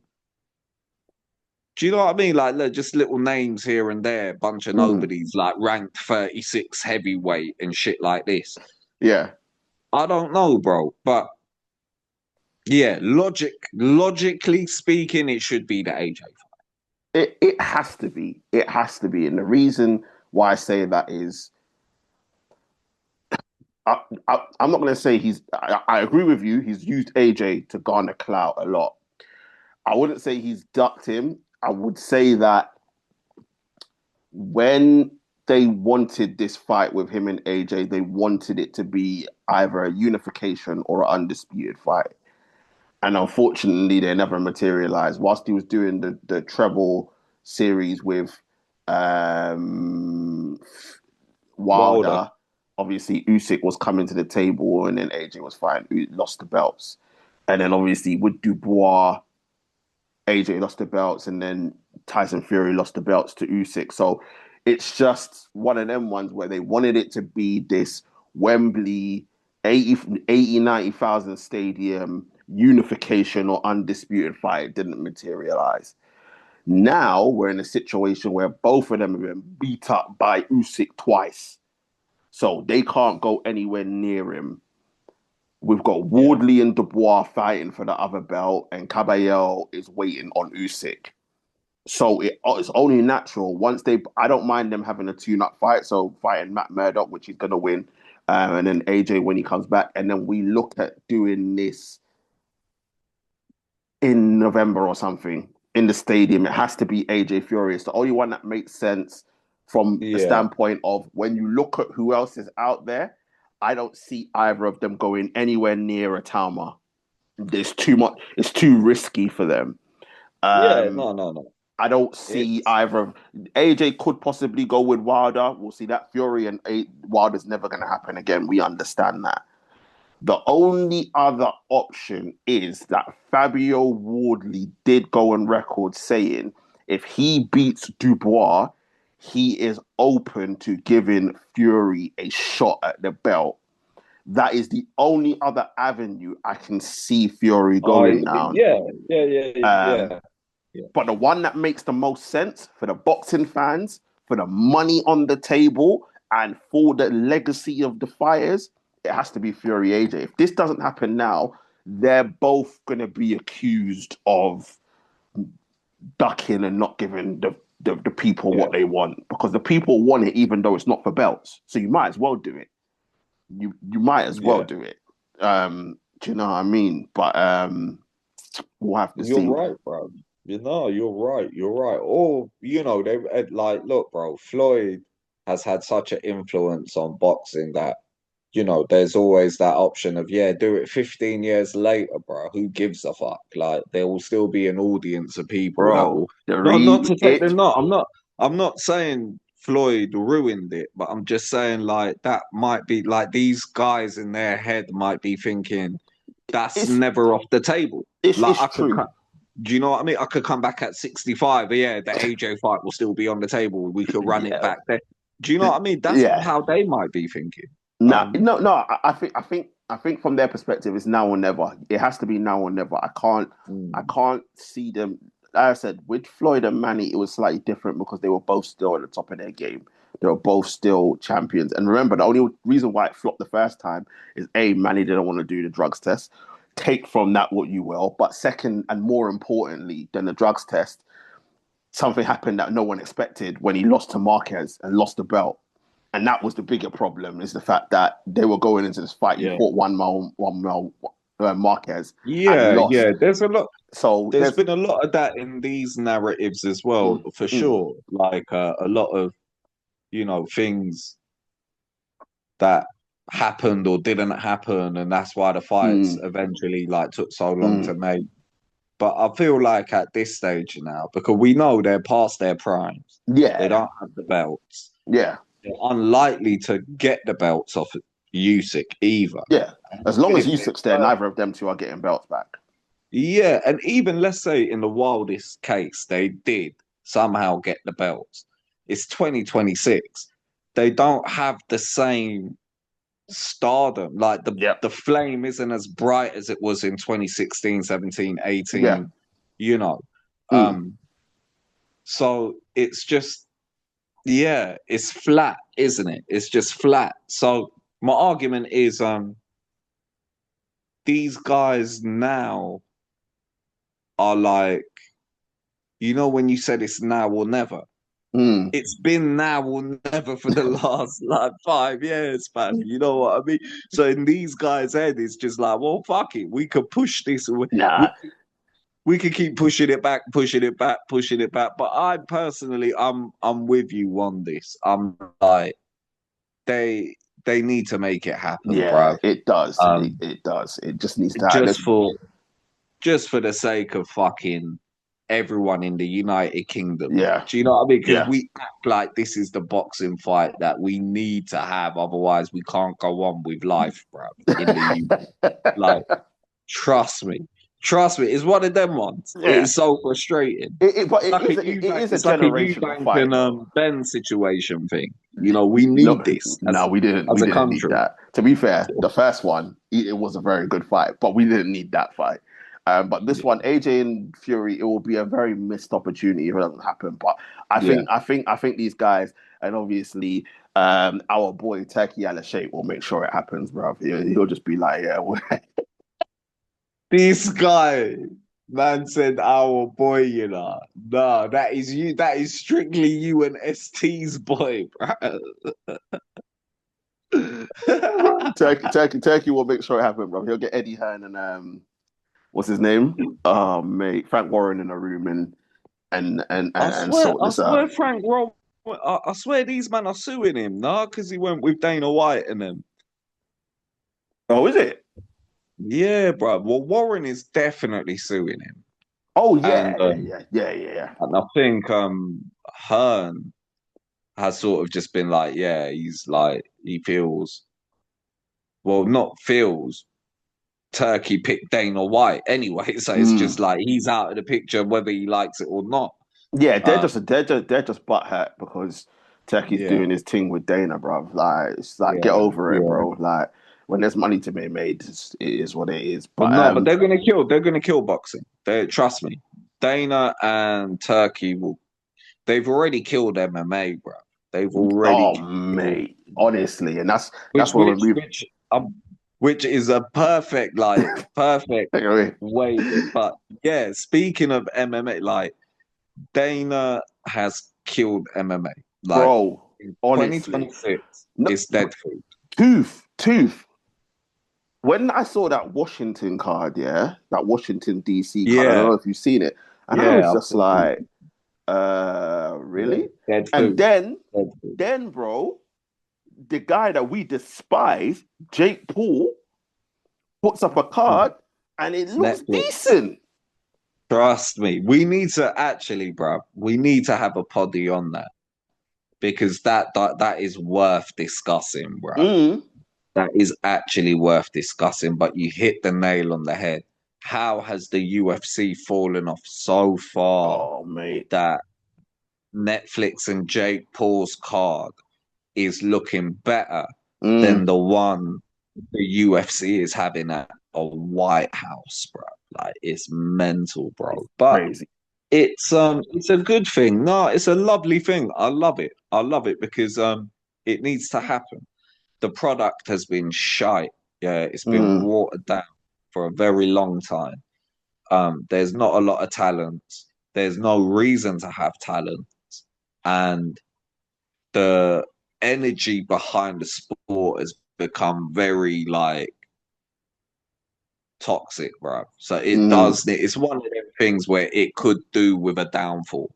do you know what I mean? Like, just little names here and there, bunch of nobodies, like ranked 36 heavyweight and shit like this. Yeah. I don't know, bro. But yeah, logically speaking, it should be the AJ fight. It has to be. It has to be. And the reason why I say that is I'm not going to say I agree with you. He's used AJ to garner clout a lot. I wouldn't say he's ducked him. I would say that when they wanted this fight with him and AJ, they wanted it to be either a unification or an undisputed fight. And unfortunately, they never materialized. Whilst he was doing the treble series with Wilder, obviously Usyk was coming to the table, and then AJ was fighting, lost the belts. And then obviously with Dubois, AJ lost the belts, and then Tyson Fury lost the belts to Usyk. So it's just one of them ones where they wanted it to be this Wembley 90,000 stadium unification or undisputed fight. It didn't materialize. Now we're in a situation where both of them have been beat up by Usyk twice. So they can't go anywhere near him. We've got Wardley and Dubois fighting for the other belt, and Caballero is waiting on Usyk. So it's only natural once they. I don't mind them having a tune-up fight. So fighting Matt Murdock, which he's gonna win, and then AJ when he comes back, and then we look at doing this in November or something in the stadium. It has to be AJ Fury. It's the only one that makes sense from the standpoint of when you look at who else is out there. I don't see either of them going anywhere near a Talma. There's too much. It's too risky for them. No. I don't see either of AJ could possibly go with Wilder. We'll see that Fury and Wilder's never going to happen again. We understand that. The only other option is that Fabio Wardley did go on record saying if he beats Dubois, he is open to giving Fury a shot at the belt. That is the only other avenue I can see Fury going down. But the one that makes the most sense for the boxing fans, for the money on the table, and for the legacy of the fighters, it has to be Fury AJ. If this doesn't happen now, they're both going to be accused of ducking and not giving the people what they want, because the people want it even though it's not for belts. So you might as well do it. You might as well do it. Do you know what I mean? But we'll have to see. You're right, bro. You're right. Or, they look, bro, Floyd has had such an influence on boxing that, there's always that option of, do it 15 years later, bro. Who gives a fuck? Like, there will still be an audience of people bro, that will... Not to say they're not. I'm not saying Floyd ruined it, but I'm just saying, like, that might be, like, these guys in their head might be thinking, that's never off the table. It's true. Do you know what I mean? I could come back at 65. But the AJ fight will still be on the table. We could run it back there. Do you know what I mean? That's how they might be thinking. No. I think from their perspective, it's now or never. It has to be now or never. I can't see them. Like I said, with Floyd and Manny, it was slightly different because they were both still at the top of their game. They were both still champions. And remember, the only reason why it flopped the first time is Manny didn't want to do the drugs test. Take from that what you will. But second and more importantly than the drugs test, something happened that no one expected when he lost to Marquez and lost the belt. And that was the bigger problem, is the fact that they were going into this fight. You fought one mile Marquez. There's a lot. So there's been a lot of that in these narratives as well, for sure. Like a lot of, things that happened or didn't happen, and that's why the fights eventually took so long to make. But I feel like at this stage now, because we know they're past their primes, they don't have the belts, they're unlikely to get the belts off Usyk either. As long as Usyk's there, neither of them two are getting belts back. And even let's say in the wildest case they did somehow get the belts, it's 2026. They don't have the same stardom. Like the flame isn't as bright as it was in 2016, 17, 18, so it's just it's flat, isn't it? It's just flat. So my argument is these guys now are like, when you said it's now or never, it's been now or never for the last 5 years, man. You know what I mean? So in these guys' head, it's just like, well, fuck it. We could push this. We could keep pushing it back. But I personally, I'm with you on this. I'm like, they need to make it happen, bro. It does. It does. It just needs to happen. Just for the sake of fucking everyone in the United Kingdom. Do you know what I mean? Because we act like this is the boxing fight that we need to have, otherwise we can't go on with life, bro. In the UK. Trust me, it's one of them ones. It's so frustrating. It is a generational fight. And Ben situation thing. We need this. We didn't need that. To be fair, the first one, it was a very good fight, but we didn't need that fight. But this one, AJ and Fury, it will be a very missed opportunity if it doesn't happen. But I think these guys, and obviously, our boy Turkey Alashake will make sure it happens, bro. He'll just be like, yeah, This guy, man said our boy, you know. No, that is you. That is strictly you and ST's boy, bro. Turkey will make sure it happens, bro. He'll get Eddie Hearn and what's his name? Mate, Frank Warren in a room and sort I this swear, out. Frank Roll. I swear these men are suing him, no, because he went with Dana White and them. Oh, is it? Yeah, bro. Well, Warren is definitely suing him, Oh and yeah. and I think Hearn has sort of just been like, yeah, he's like he feels, well, not feels. Turkey picked Dana White anyway, so it's just like he's out of the picture whether he likes it or not. Yeah, Um, they're just butthurt because Turkey's yeah, doing his thing with Dana, bro. Like it's like get yeah, over it, yeah. bro. Like when there's money to be made, it is what it is. But But no, but they're gonna kill boxing. They trust me. Dana and Turkey will. They've already killed MMA, bro. They've already oh killed, mate, honestly, and which that's where which we which which is a perfect take it away, way. But yeah, speaking of MMA, like Dana has killed MMA. Like bro. in Honestly, 2026, no, it's dead food. tooth. When I saw that Washington card, yeah, that Washington DC card, I don't Yeah, know if you've seen it, and I was yeah, just absolutely. like, Yeah, really? dead And food. then, Dead food. then, bro, the guy that we despise, Jake Paul, puts up a card, and it looks Netflix. decent. Trust me. We need to actually, bro. We need to have a poddy on that because that is worth discussing, bro. Mm. That is actually worth discussing. But you hit the nail on the head. How has the UFC fallen off so far Oh, mate. that Netflix and Jake Paul's card is looking better than Mm. the one the UFC is having at a White House, bro? Like it's mental, bro. But Crazy. it's a good thing. No, it's a lovely thing. I love it. I love it because it needs to happen. The product has been shite. Yeah, it's been Mm. watered down for a very long time. There's not a lot of talent. There's no reason to have talent. And the energy behind the sport has become very like toxic, bro. So it Mm. does. It's one of them things where it could do with a downfall.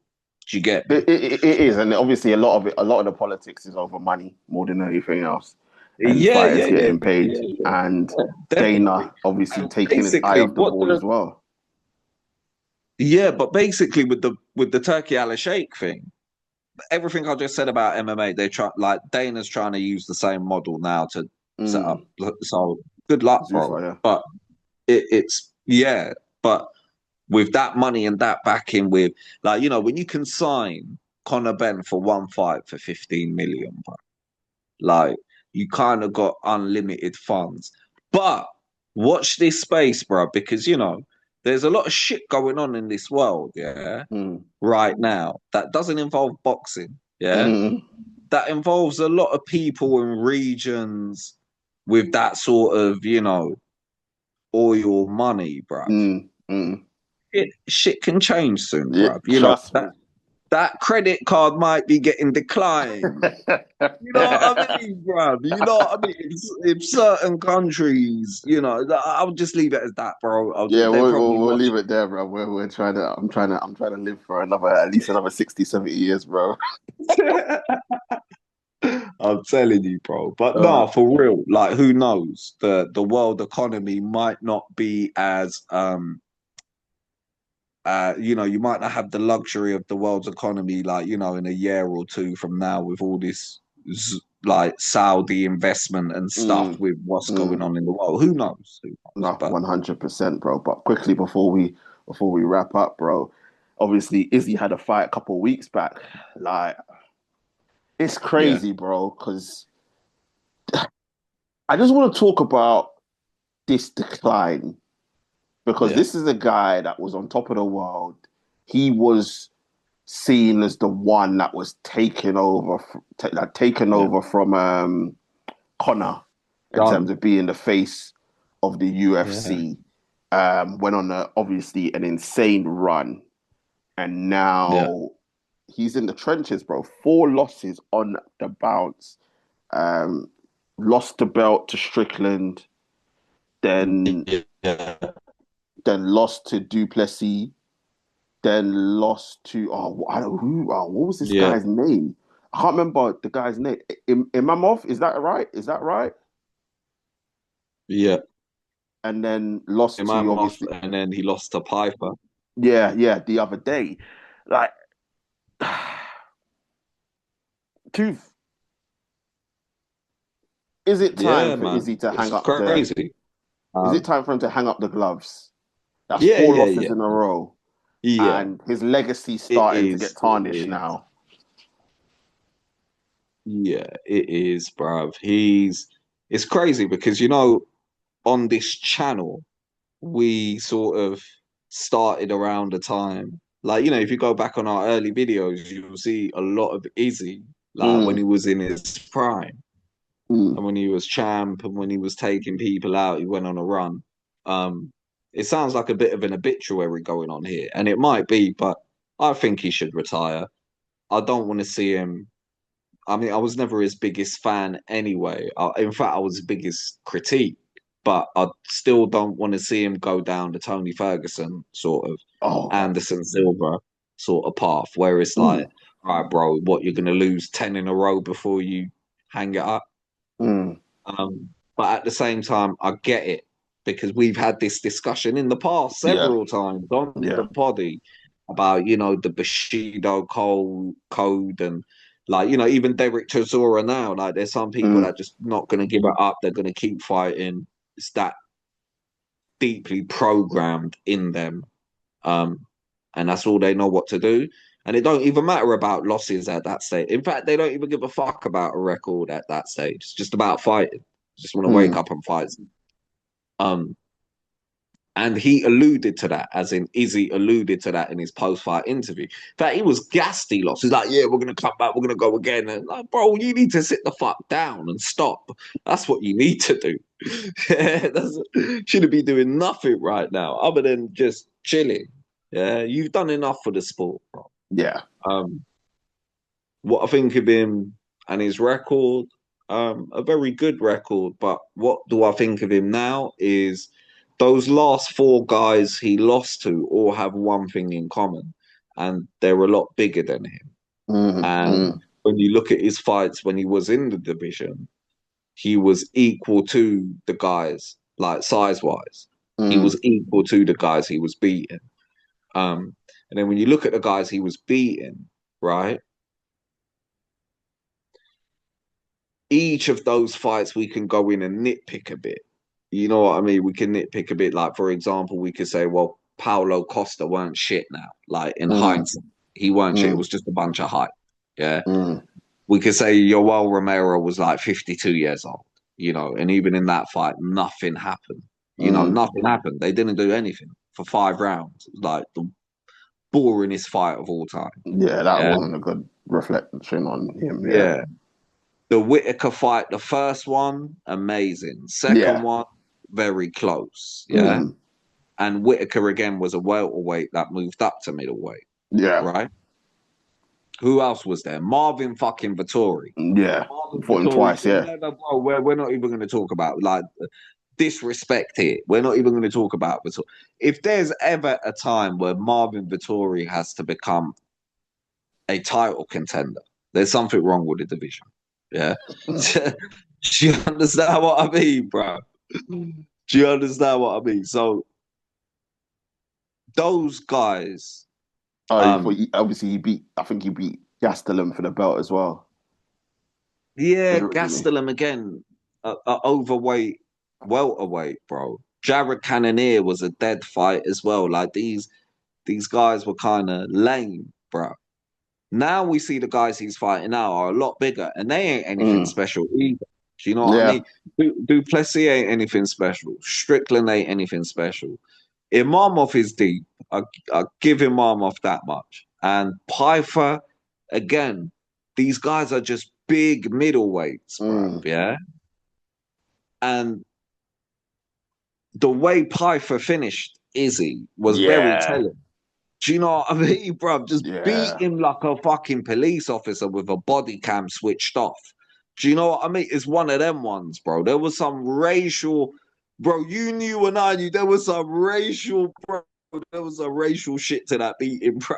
Do you get me? It is, and obviously a lot of the politics is over money more than anything else, and Yeah, fighters yeah, yeah, getting paid, yeah, yeah, and yeah, definitely. Dana obviously And taking his eye basically, off the ball as well. but basically with the Turkey Al Sheikh thing, everything I just said about MMA, they try like Dana's trying to use the same model now to set up. Mm. So good luck, Zuffa, bro. yeah. But it's yeah, but with that money and that backing, with like when you can sign Conor Ben for one fight for 15 million, bro, like you kind of got unlimited funds. But watch this space, bro, because there's a lot of shit going on in this world, yeah, Mm. right now that doesn't involve boxing, yeah, Mm. that involves a lot of people in regions with that sort of oil money, bruv. Mm. Mm. Shit can change soon, Yeah, bruv. trust me. That credit card might be getting declined. You know what I mean, bruv? You know what I mean? In certain countries, I'll just leave it as that, bro. Yeah, They're probably we'll leave watching. it there, bro. We're trying to. I'm trying to live for at least another 60, 70 years, bro. I'm telling you, bro. But Uh, no, for real, like who knows? The world economy might not be as you might not have the luxury of the world's economy, like, in a year or two from now with all this like Saudi investment and stuff mm, with what's going mm. on in the world. Who knows? Who knows? No, But 100%, bro. But quickly before we wrap up, bro. Obviously, Izzy had a fight a couple of weeks back. Like, it's yeah, crazy, bro. Because I just want to talk about this decline because yeah, this is a guy that was on top of the world. He was seen as the one that was taken over, from Connor in terms Done. of being the face of the Yeah. UFC. Went on obviously an insane run, and Yeah. now he's in the trenches, bro. 4 losses on the bounce. Lost the belt to Strickland, then Yeah. lost to Duplessis, then lost to what was this Yeah. guy's name? I can't remember the guy's name. Imamov, is that right? Is that right? Yeah. And then lost to Imam off, obviously, and then he lost to Piper. yeah, the other day. Like, Tooth, is it time Yeah, for Izzy man. to It's hang up the? crazy. Is it Um, time for him to hang up the gloves? That's yeah, 4 yeah, losses yeah. in a row, Yeah. and his legacy's It starting to get is. It tarnished is. now. Yeah, it is, bruv. It's crazy because, on this channel, we sort of started around the time. Like, if you go back on our early videos, you'll see a lot of Izzy, like when Mm, he was in his prime mm, and when he was champ and when he was taking people out, he went on a run. Um, it sounds like a bit of an obituary going on here, and it might be, but I think he should retire. I don't want to see him. I mean, I was never his biggest fan anyway. In fact, I was his biggest critique, but I still don't want to see him go down the Tony Ferguson sort of oh, Anderson Silva sort of path, where it's like, mm, all right, bro, what, you're going to lose 10 in a row before you hang it up? mm, But at the same time, I get it because we've had this discussion in the past yeah, several times on yeah, the poddy about, the Bushido code and like, even Derek Chisora now, like there's some people mm, that just not going to give it up. They're going to keep fighting. It's that deeply programmed in them. Um, and that's all they know what to do. And it don't even matter about losses at that stage. In fact, they don't even give a fuck about a record at that stage. It's just about fighting. Just want to wake mm, up and fight. Um, and he alluded to that, as in Izzy alluded to that in his post-fight interview. In fact, he was gassed he lost. He's like, yeah, we're going to come back. We're going to go again. And like, bro, you need to sit the fuck down and stop. That's what you need to do. Shouldn't be doing nothing right now other than just chilling. Yeah, you've done enough for the sport, bro. yeah, Um, what I think of him and his record, a very good record. But what do I think of him now is those last 4 guys he lost to all have one thing in common, and they're a lot bigger than him. mm, And mm, when you look at his fights when he was in the division, he was equal to the guys, like size wise. He mm, was equal to the guys he was beating. And then when you look at the guys he was beating, right? Each of those fights we can go in and nitpick a bit. You know what I mean? We can nitpick a bit. Like, for example, we could say, well, Paulo Costa weren't shit now. Like, in mm, hindsight, he weren't shit. It mm, was just a bunch of hype. Yeah. mm, We could say Yoel Romero was like 52 years old, and even in that fight, nothing happened. mm. Nothing happened. They didn't do anything for 5 rounds. It was like the boringest fight of all time. Yeah, that Yeah. wasn't a good reflection on him. Yeah, Yeah. The Whitaker fight, the first one, amazing. Second yeah, one, very close. Yeah. mm, And Whitaker again was a welterweight that moved up to middleweight, yeah, right? Who else was there? Marvin fucking Vittori. yeah. Marvin Fought him Vittori. twice. Yeah, No, bro, we're not even going to talk about like disrespect here. We're not even going to talk about Vittori. If there's ever a time where Marvin Vittori has to become a title contender, there's something wrong with the division. Yeah. Do you understand what I mean, bro? Do you understand what I mean? So those guys, Oh, obviously he beat. I think he beat Gastelum for the belt as well. yeah, Originally. Gastelum again, a overweight, welterweight, bro. Jared Cannonier was a dead fight as well. Like these guys were kind of lame, bro. Now we see the guys he's fighting now are a lot bigger, and they ain't anything Mm, special either. Do you know what I yeah, mean? Duplessis ain't anything special. Strickland ain't anything special. Imamov is deep. I give Imamov that much. And Pyfer, again, these guys are just big middleweights, bro. Yeah. And the way Pyfer finished Izzy was very telling. Do you know what I mean, bro? Just beat him like a fucking police officer with a body cam switched off. Do you know what I mean? It's one of them ones, bro. There was some racial, bro. You knew and I knew there was some racial, bro. There was a racial shit to that beating, bro.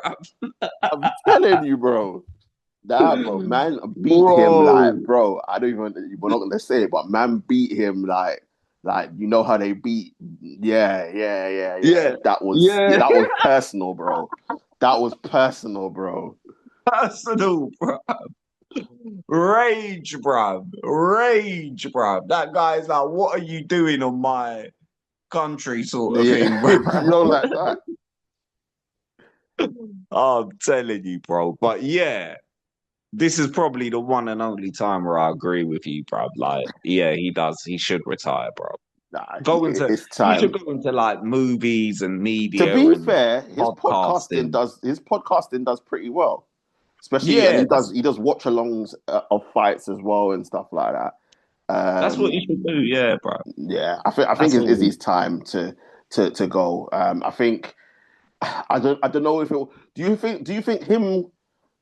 I'm telling you, bro. Nah, bro, man beat him like, bro. I don't even. We're not gonna say it, but man beat him like you know how they beat. Yeah. That was personal, bro. That was personal, bro. Personal, bro. Rage, bro. Rage, bro. That guy's like, what are you doing on my country, sort of thing, bro. You know, like that. I'm telling you, bro. But yeah. This is probably the one and only time where I agree with you, bro. Like, yeah, he does. He should retire, bro. It's time. He should go into like movies and media. To be fair, his podcasting does pretty well. Especially, and he does watch-alongs of fights as well and stuff like that. That's what you should do, yeah, bro. Yeah, I think it is his time to go. I think I don't know if it. Do you think him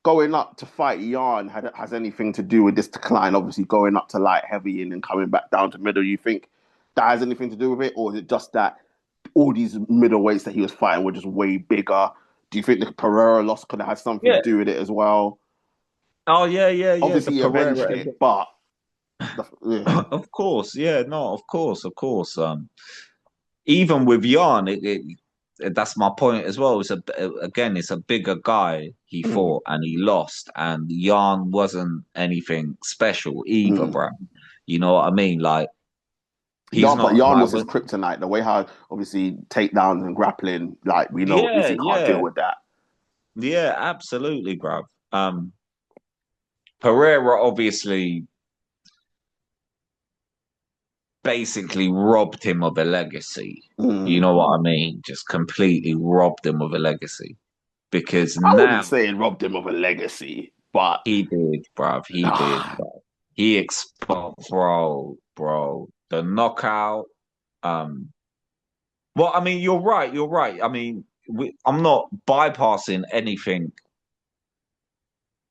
going up to fight Yarn has anything to do with this decline? Obviously, going up to light heavy and then coming back down to middle. You think that has anything to do with it, or is it just that all these middleweights that he was fighting were just way bigger? Do you think the Pereira loss could have had something to do with it as well? Oh yeah. Obviously, he avenged it, but of course, of course. Even with Yarn, that's my point as well. It's a bigger guy he fought and he lost, and Yarn wasn't anything special either, bro. You know what I mean? Like, Yarn was his kryptonite. The way how obviously takedowns and grappling, like we know Issy can't deal with that. Yeah, absolutely, bro. Pereira obviously basically robbed him of a legacy. You know what I mean? Just completely robbed him of a legacy. Because I wouldn't say it robbed him of a legacy, but he did, bruv. He did, bro. He exposed, bro. The knockout. Well, I mean, you're right. I mean, I'm not bypassing anything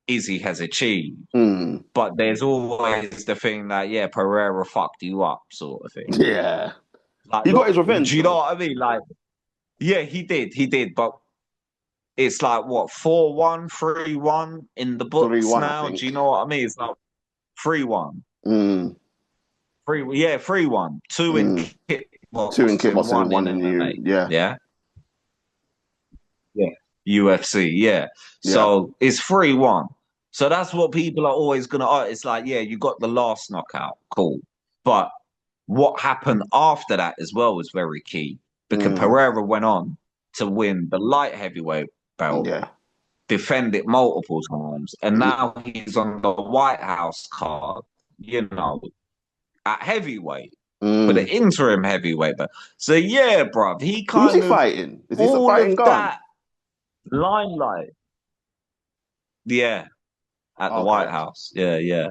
Izzy has achieved, but there's always the thing that Pereira fucked you up, sort of thing. Yeah, like, he got his revenge. Do you know what I mean? Like, yeah, he did, but it's like what 4-1, 3-1 in the books now. Do you know what I mean? It's like 3-1. 3-1. 2 in kickboxing, 2 in kickboxing, 1 in yeah. UFC, yeah. So it's 3-1. So that's what people are always gonna. It's like, you got the last knockout, cool, but what happened after that as well was very key, because Pereira went on to win the light heavyweight belt, defend it multiple times, and now he's on the White House card, at heavyweight for the interim heavyweight belt. So bruv, he kind Who's he fighting? Is he fighting that limelight? At the White House. Yeah.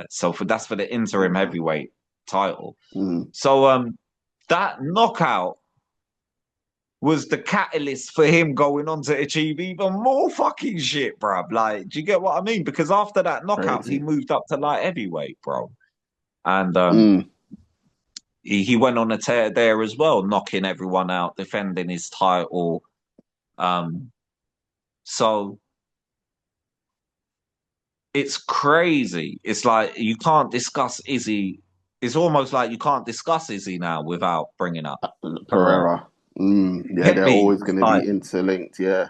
So that's for the interim heavyweight title. So that knockout was the catalyst for him going on to achieve even more fucking shit, bruv. Like, do you get what I mean? Because after that knockout, he moved up to light heavyweight, bro. And he went on a tear there as well, knocking everyone out, defending his title. So it's crazy. It's like you can't discuss Izzy. It's almost like you can't discuss Izzy now without bringing up Pereira. They're always going to be interlinked. Yeah.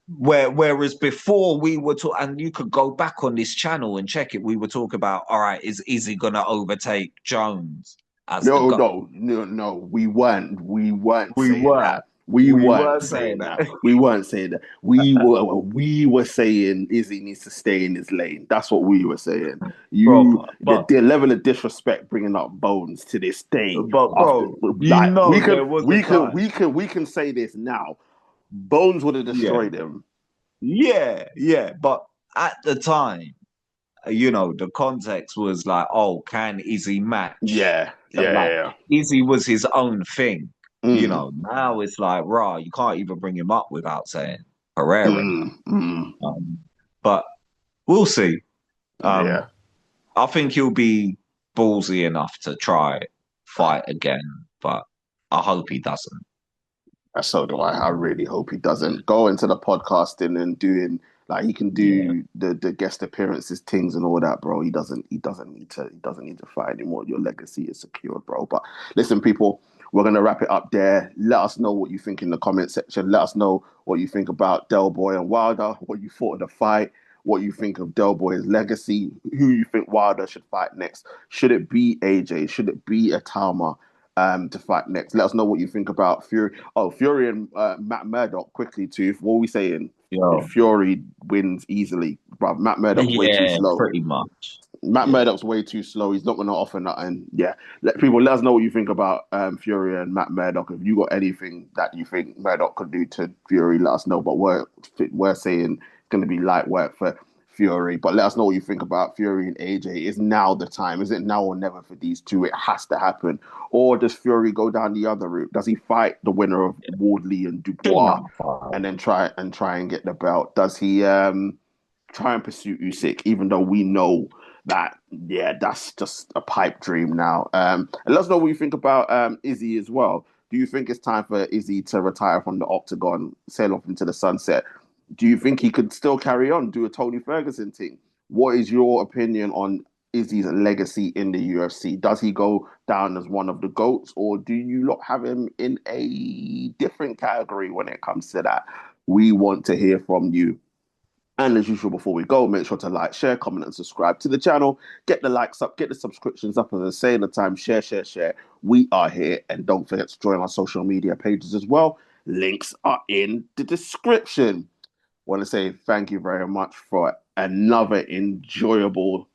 Whereas before we were talking, and you could go back on this channel and check it. We were talking about, all right, is Izzy going to overtake Jones? No. We weren't saying that. We weren't saying that. We were saying Izzy needs to stay in his lane. That's what we were saying. The level of disrespect bringing up Bones to this day. But bro, we can say this now. Bones would have Yeah, destroyed him. yeah. But at the time, the context was like, oh, can Izzy match? Yeah, So yeah, like, yeah. Izzy was his own thing. Mm, Now it's like, rah, you can't even bring him up without saying Pereira now. mm. But we'll see. Um, Yeah. I think he'll be ballsy enough to try fight again, but I hope he doesn't. So do I. I really hope he doesn't go into the podcasting and doing like he can Yeah. do the guest appearances, things and all that, bro. He doesn't need to fight anymore. Your legacy is secured, bro. But listen, people, we're gonna wrap it up there. Let us know what you think in the comment section. Let us know what you think about Del Boy and Wilder, what you thought of the fight, what you think of Del Boy's legacy, who you think Wilder should fight next. Should it be AJ? Should it be Atama? To fight next. Let us know what you think about Fury. Oh, Fury and Matt Murdock quickly too. What are we saying? If Yo. Fury wins easily, bro, Matt Murdock's way too Yeah, slow. pretty much. Matt Yeah. Murdock's way too slow. He's not going to offer nothing. Yeah, let us know what you think about Fury and Matt Murdock. If you got anything that you think Murdock could do to Fury, let us know. But we're saying it's going to be light work for Fury. But let us know what you think about Fury and AJ. Is now the time? Is it now or never for these two? It has to happen. Or does Fury go down the other route? Does he fight the winner of Wardley and Dubois and then try and get the belt? Does he try and pursue Usyk, even though we know that that's just a pipe dream now. And let us know what you think about Izzy as well. Do you think it's time for Izzy to retire from the octagon, sail off into the sunset? Do you think he could still carry on, do a Tony Ferguson thing? What is your opinion on Izzy's legacy in the UFC? Does he go down as one of the GOATs, or do you not have him in a different category when it comes to that? We want to hear from you. And as usual, before we go, make sure to like, share, comment, and subscribe to the channel. Get the likes up, get the subscriptions up, as I say in the time, share, share, share. We are here. And don't forget to join our social media pages as well. Links are in the description. Want to say thank you very much for another enjoyable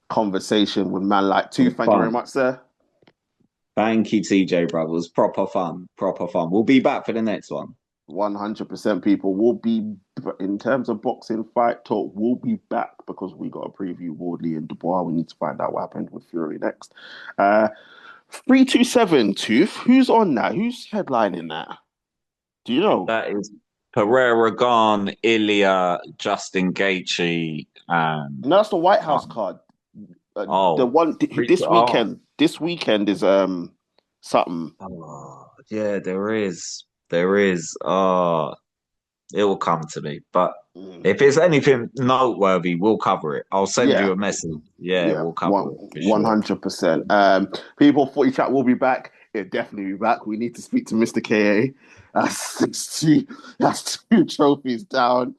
conversation with Man Like Two. Thank you very Fun. much, sir. Thank you, TJ, brothers. Proper fun. Proper fun. We'll be back for the next one. 100% people will be, in terms of boxing fight talk, we'll be back because we got to preview Wardley and Dubois. We need to find out what happened with Fury next. 327 Tooth. Who's on that? Who's headlining that? Do you know? That is Pereira gone, Ilya, Justin Gaethje, and No, that's the White House card. The oh, one this oh, weekend. This weekend is something. oh, yeah, there is. There is. Oh, it will come to me. But if it's anything noteworthy, we'll cover it. I'll send you Yeah, a message. Yeah, yeah, we'll cover it for one sure. hundred percent. People, Footy Chat will be back. It'll definitely be back. We need to speak to Mr. KA. That's two trophies down.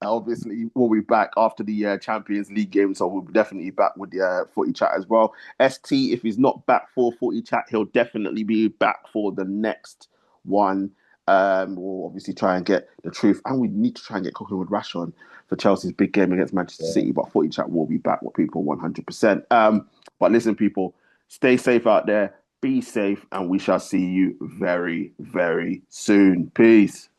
Obviously, we'll be back after the Champions League game, so we'll definitely be back with the Footy Chat as well. ST, if he's not back for Footy Chat, he'll definitely be back for the next one. We'll obviously try and get the truth, and we need to try and get Cooking with Rash on for Chelsea's big game against Manchester Yeah. City. But Footy Chat will be back with people 100%. But listen, people, stay safe out there, be safe, and we shall see you very, very soon. Peace.